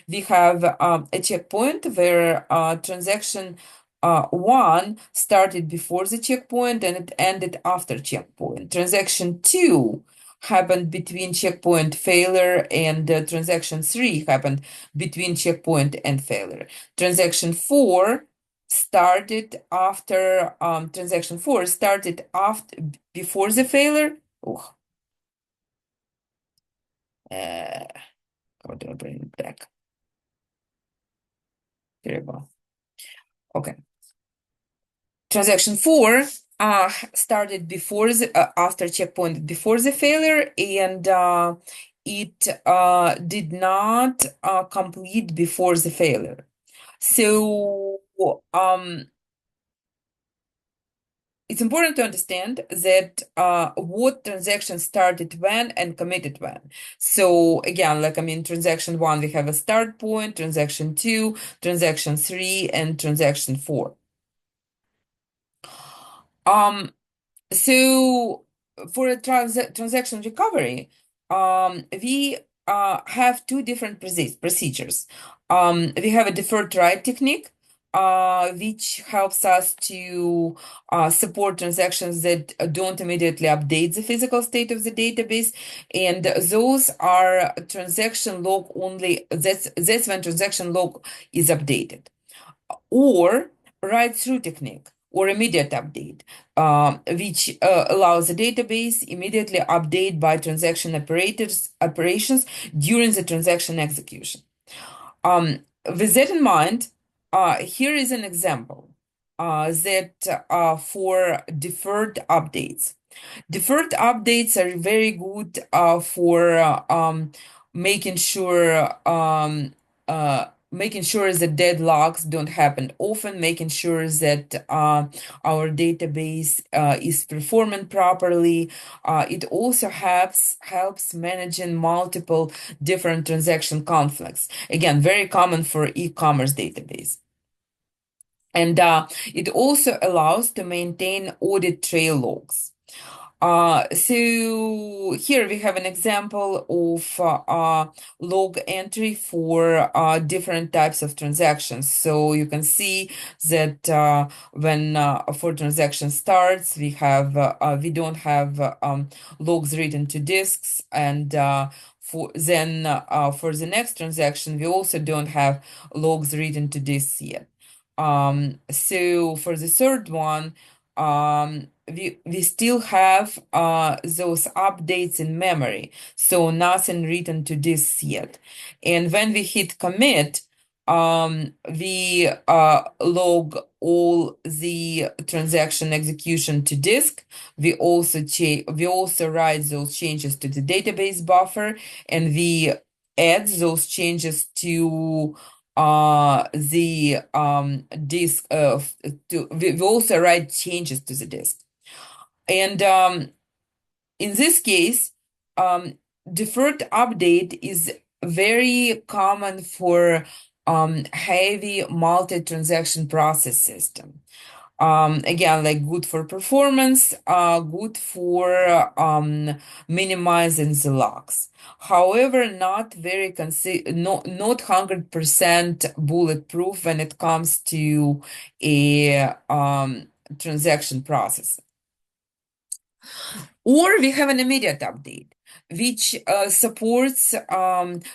we have a checkpoint where transaction one started before the checkpoint and it ended after checkpoint. Transaction two happened between checkpoint failure, and transaction three happened between checkpoint and failure. Transaction four started after transaction four started after before the failure. Oh, how do I bring it back? Terrible. Okay. Transaction four started before the after checkpoint before the failure, and it did not complete before the failure. So it's important to understand that what transaction started when and committed when. So again, transaction one, we have a start point, transaction two, transaction three, and transaction four. So for a transaction recovery, we have two different procedures. We have a deferred write technique, which helps us to support transactions that don't immediately update the physical state of the database, and those are transaction log only. That's when transaction log is updated. Or write-through technique, or immediate update, which allows the database immediately update by transaction operations during the transaction execution. With that in mind, here is an example that for deferred updates. Deferred updates are very good for making sure making sure that deadlocks don't happen often, making sure that our database is performing properly. It also helps managing multiple different transaction conflicts. Again, very common for e-commerce database. And it also allows to maintain audit trail logs. So here we have an example of log entry for different types of transactions. So you can see that when for transaction starts, we don't have logs written to disks, and for the next transaction, we also don't have logs written to disks yet. So for the third one, we still have those updates in memory, so nothing written to disk yet. And when we hit commit, we log all the transaction execution to disk. We also write those changes to the database buffer, and we add those changes to the disk we also write changes to the disk. And in this case, deferred update is very common for heavy multi-transaction process system. Again, like good for performance, good for minimizing the logs. However, not very not 100% bulletproof when it comes to a transaction process. Or we have an immediate update, which supports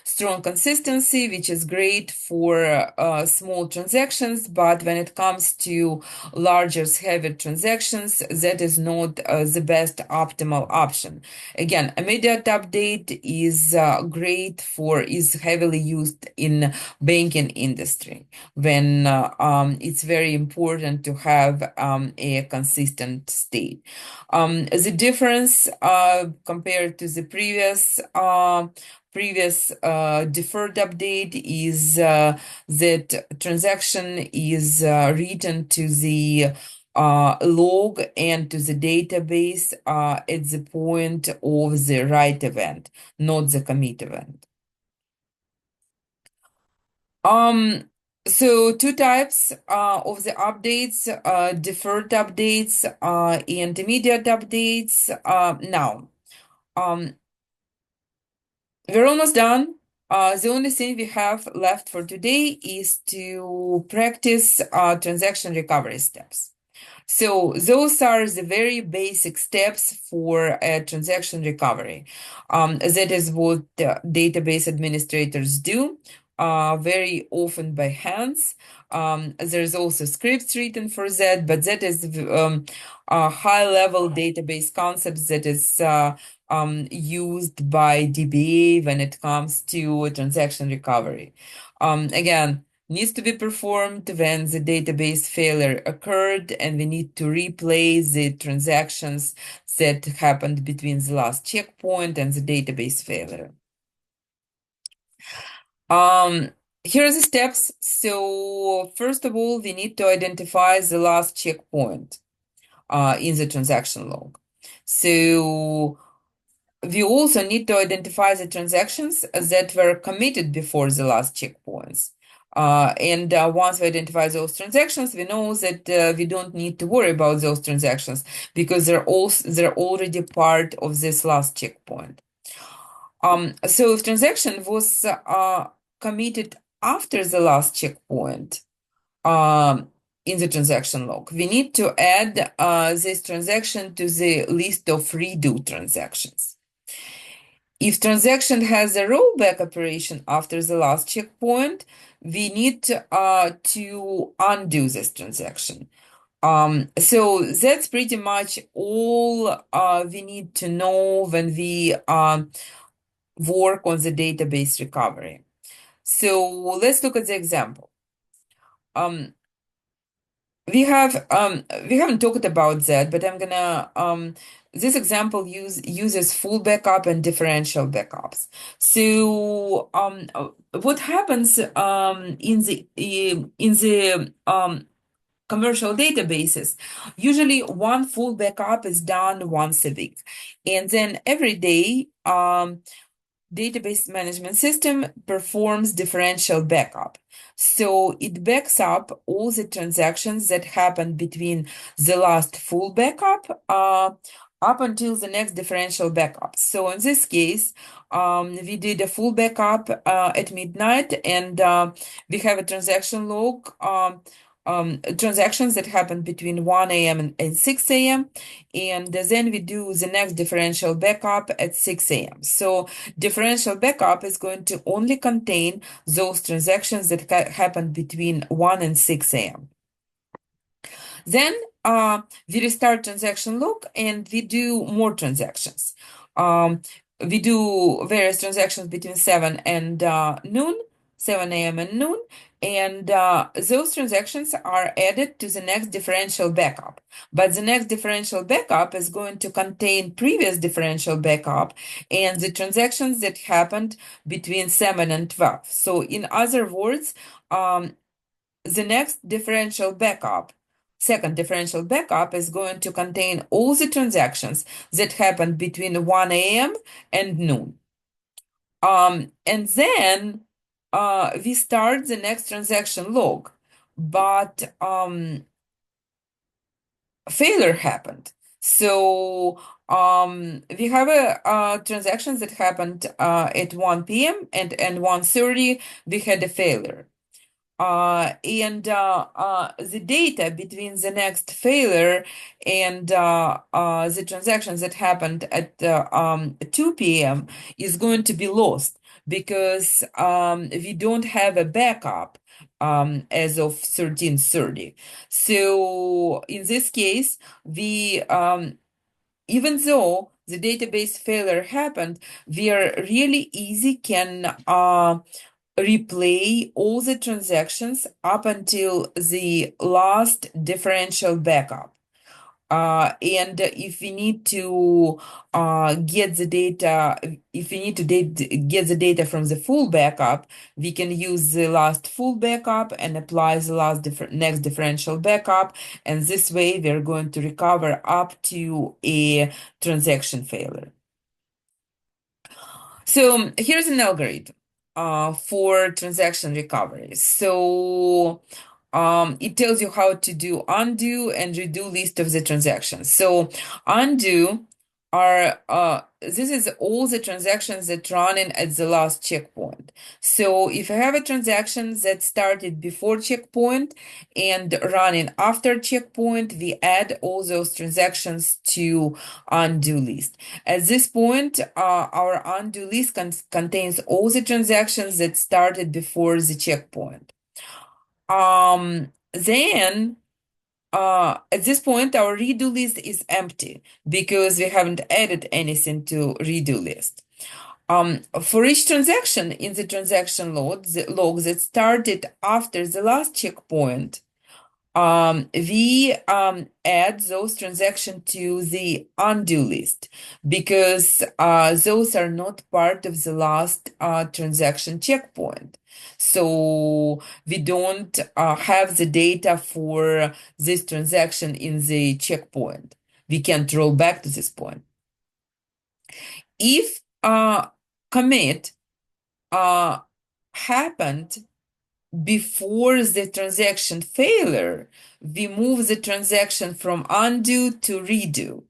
strong consistency, which is great for small transactions, but when it comes to larger, heavy transactions, that is not the best optimal option. Again, immediate update is is heavily used in banking industry when it's very important to have a consistent state. The difference compared to the previous deferred update is that transaction is written to the log and to the database at the point of the write event, not the commit event. So two types of the updates, deferred updates and immediate updates. Now, we're almost done. The only thing we have left for today is to practice transaction recovery steps. So those are the very basic steps for a transaction recovery. That is what database administrators do, very often by hands. There's also scripts written for that, but that is a high-level database concept that is used by DBA when it comes to transaction recovery. Again, needs to be performed when the database failure occurred, and we need to replay the transactions that happened between the last checkpoint and the database failure. Here are the steps. So first of all, we need to identify the last checkpoint in the transaction log. So we also need to identify the transactions that were committed before the last checkpoints. And once we identify those transactions, we know that we don't need to worry about those transactions because they're already part of this last checkpoint. So if transaction was committed after the last checkpoint in the transaction log, we need to add this transaction to the list of redo transactions. If transaction has a rollback operation after the last checkpoint, we need to undo this transaction. So that's pretty much all we need to know when we work on the database recovery. So let's look at the example. We haven't talked about that, but I'm gonna this example uses full backup and differential backups. So what happens in the commercial databases? Usually one full backup is done once a week, and then every day database management system performs differential backup. So it backs up all the transactions that happened between the last full backup up until the next differential backup. So in this case, we did a full backup at midnight, and we have a transaction log, transactions that happened between 1 a.m. and 6 a.m. And then we do the next differential backup at 6 a.m. So differential backup is going to only contain those transactions that happened between 1 and 6 a.m. Then we restart transaction log and we do more transactions. We do various transactions between 7 and noon, 7 a.m. and noon, and those transactions are added to the next differential backup. But the next differential backup is going to contain previous differential backup and the transactions that happened between 7 and 12. So in other words, the next differential backup, second differential backup, is going to contain all the transactions that happened between 1 a.m. and noon. And then we start the next transaction log, but failure happened. So we have a transactions that happened at 1 p.m. and 1:30 we had a failure. The data between the next failure and the transactions that happened at 2 p.m. is going to be lost because we don't have a backup as of 13:30. So in this case, we even though the database failure happened, we are really easy can replay all the transactions up until the last differential backup. And if we need to get the data, if we need to get the data from the full backup, we can use the last full backup and apply the next differential backup. And this way, we're going to recover up to a transaction failure. So here's an algorithm for transaction recovery. So it tells you how to do undo and redo list of the transactions. So undo are this is all the transactions that running at the last checkpoint. So if I have a transaction that started before checkpoint and running after checkpoint, we add all those transactions to undo list. At this point, our undo list contains all the transactions that started before the checkpoint. Then at this point, our redo list is empty because we haven't added anything to redo list. For each transaction in the transaction log that started after the last checkpoint, we add those transactions to the undo list because those are not part of the last transaction checkpoint. So we don't have the data for this transaction in the checkpoint. We can't roll back to this point. If commit happened before the transaction failure, we move the transaction from undo to redo.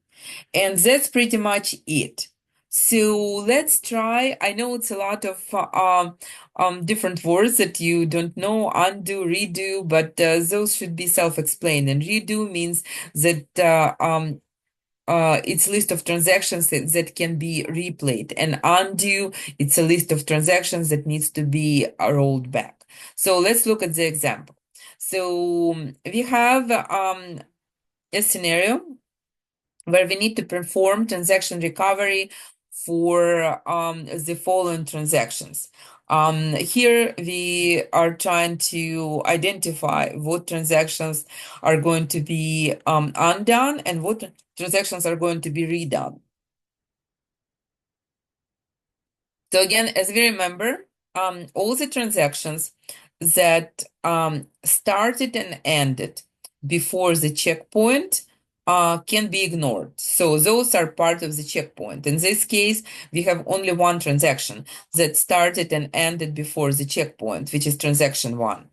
And that's pretty much it. So let's try. I know it's a lot of different words that you don't know, undo, redo, but those should be self-explained. And redo means that it's a list of transactions that can be replayed. And undo, it's a list of transactions that needs to be rolled back. So let's look at the example. So we have a scenario where we need to perform transaction recovery for the following transactions. Here we are trying to identify what transactions are going to be undone and what transactions are going to be redone. So again, as we remember, all the transactions that started and ended before the checkpoint can be ignored. So those are part of the checkpoint. In this case, we have only one transaction that started and ended before the checkpoint, which is transaction one.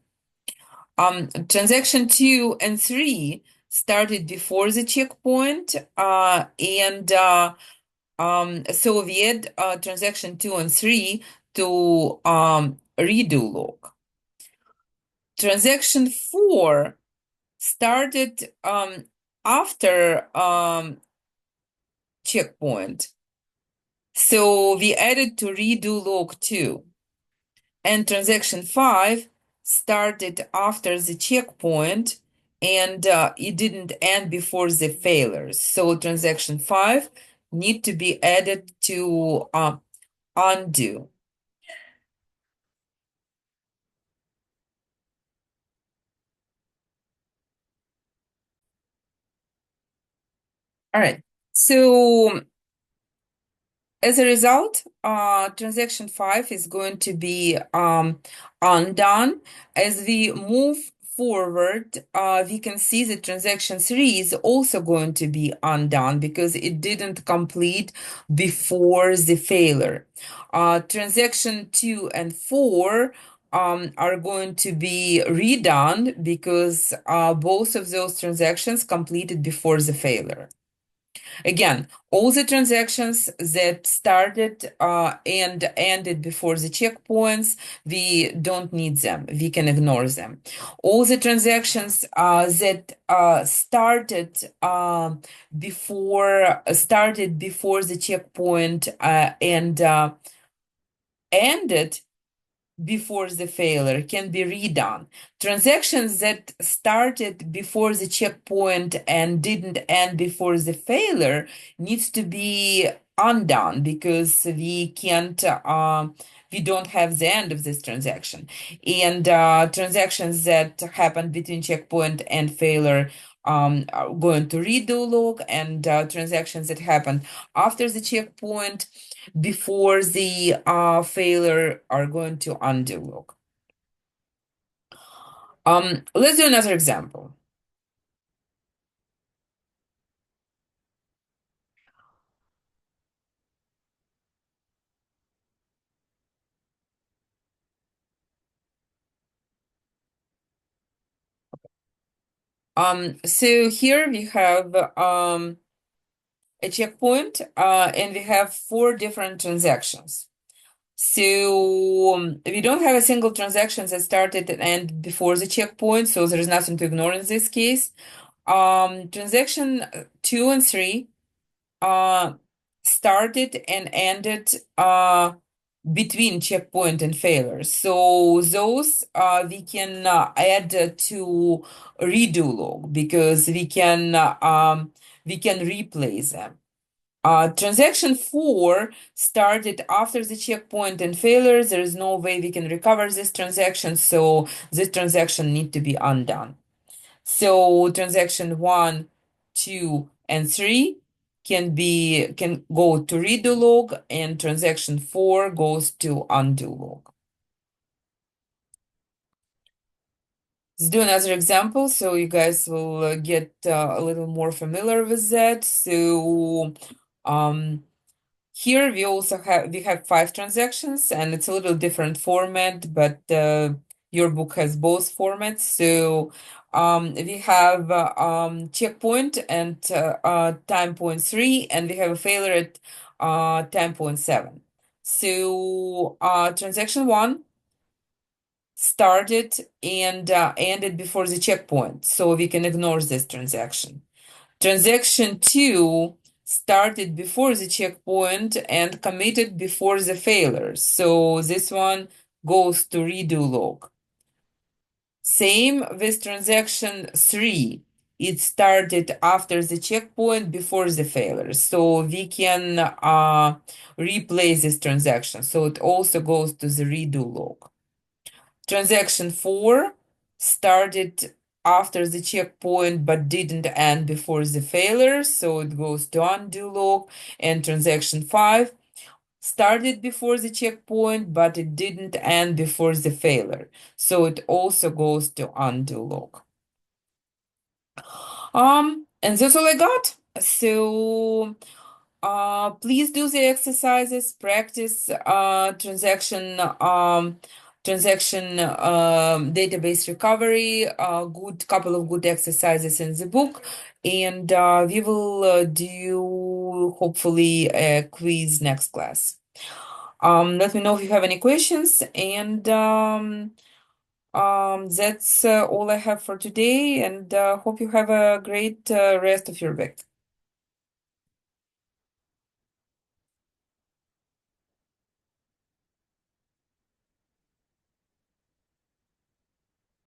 Transaction 2 and 3 started before the checkpoint, so we add transaction 2 and 3 to redo log. Transaction 4 started after checkpoint. So we added to redo log 2. And transaction 5 started after the checkpoint and it didn't end before the failures. So transaction 5 need to be added to undo. All right. So as a result, transaction 5 is going to be undone. As we move forward, we can see that transaction 3 is also going to be undone because it didn't complete before the failure. Transaction 2 and 4 are going to be redone because both of those transactions completed before the failure. Again, all the transactions that started and ended before the checkpoints, we don't need them. We can ignore them. All the transactions that started before the checkpoint and ended before the failure can be redone. Transactions that started before the checkpoint and didn't end before the failure needs to be undone because we don't have the end of this transaction. And transactions that happened between checkpoint and failure are going to redo log, and transactions that happened after the checkpoint before the failure are going to undo log. Let's do another example. So here we have a checkpoint and we have 4 different transactions. So we don't have a single transaction that started and ended before the checkpoint, so there is nothing to ignore in this case. Transaction 2 and 3 uh, started and ended between checkpoint and failure. So those we can add to redo log because we can replace them. Transaction 4 started after the checkpoint and failure. There is no way we can recover this transaction, so this transaction need to be undone. So transaction 1, 2, and 3 can go to redo log, and transaction 4 goes to undo log. Let's do another example so you guys will get a little more familiar with that. So here we have 5 transactions, and it's a little different format, but your book has both formats. So we have checkpoint and time point 3, and we have a failure at time point 7. So transaction 1 started and ended before the checkpoint, so we can ignore this transaction. Transaction 2 started before the checkpoint and committed before the failure, so this one goes to redo log. Same with transaction 3. It started after the checkpoint before the failure, so we can replace this transaction, so it also goes to the redo log. Transaction 4 started after the checkpoint but didn't end before the failure, so it goes to undo log. And transaction 5 started before the checkpoint, but it didn't end before the failure, so it also goes to undo log. And that's all I got. So please do the exercises, practice transaction database recovery, good couple of good exercises in the book, and we will do hopefully a quiz next class. Let me know if you have any questions, and that's all I have for today, and hope you have a great rest of your week.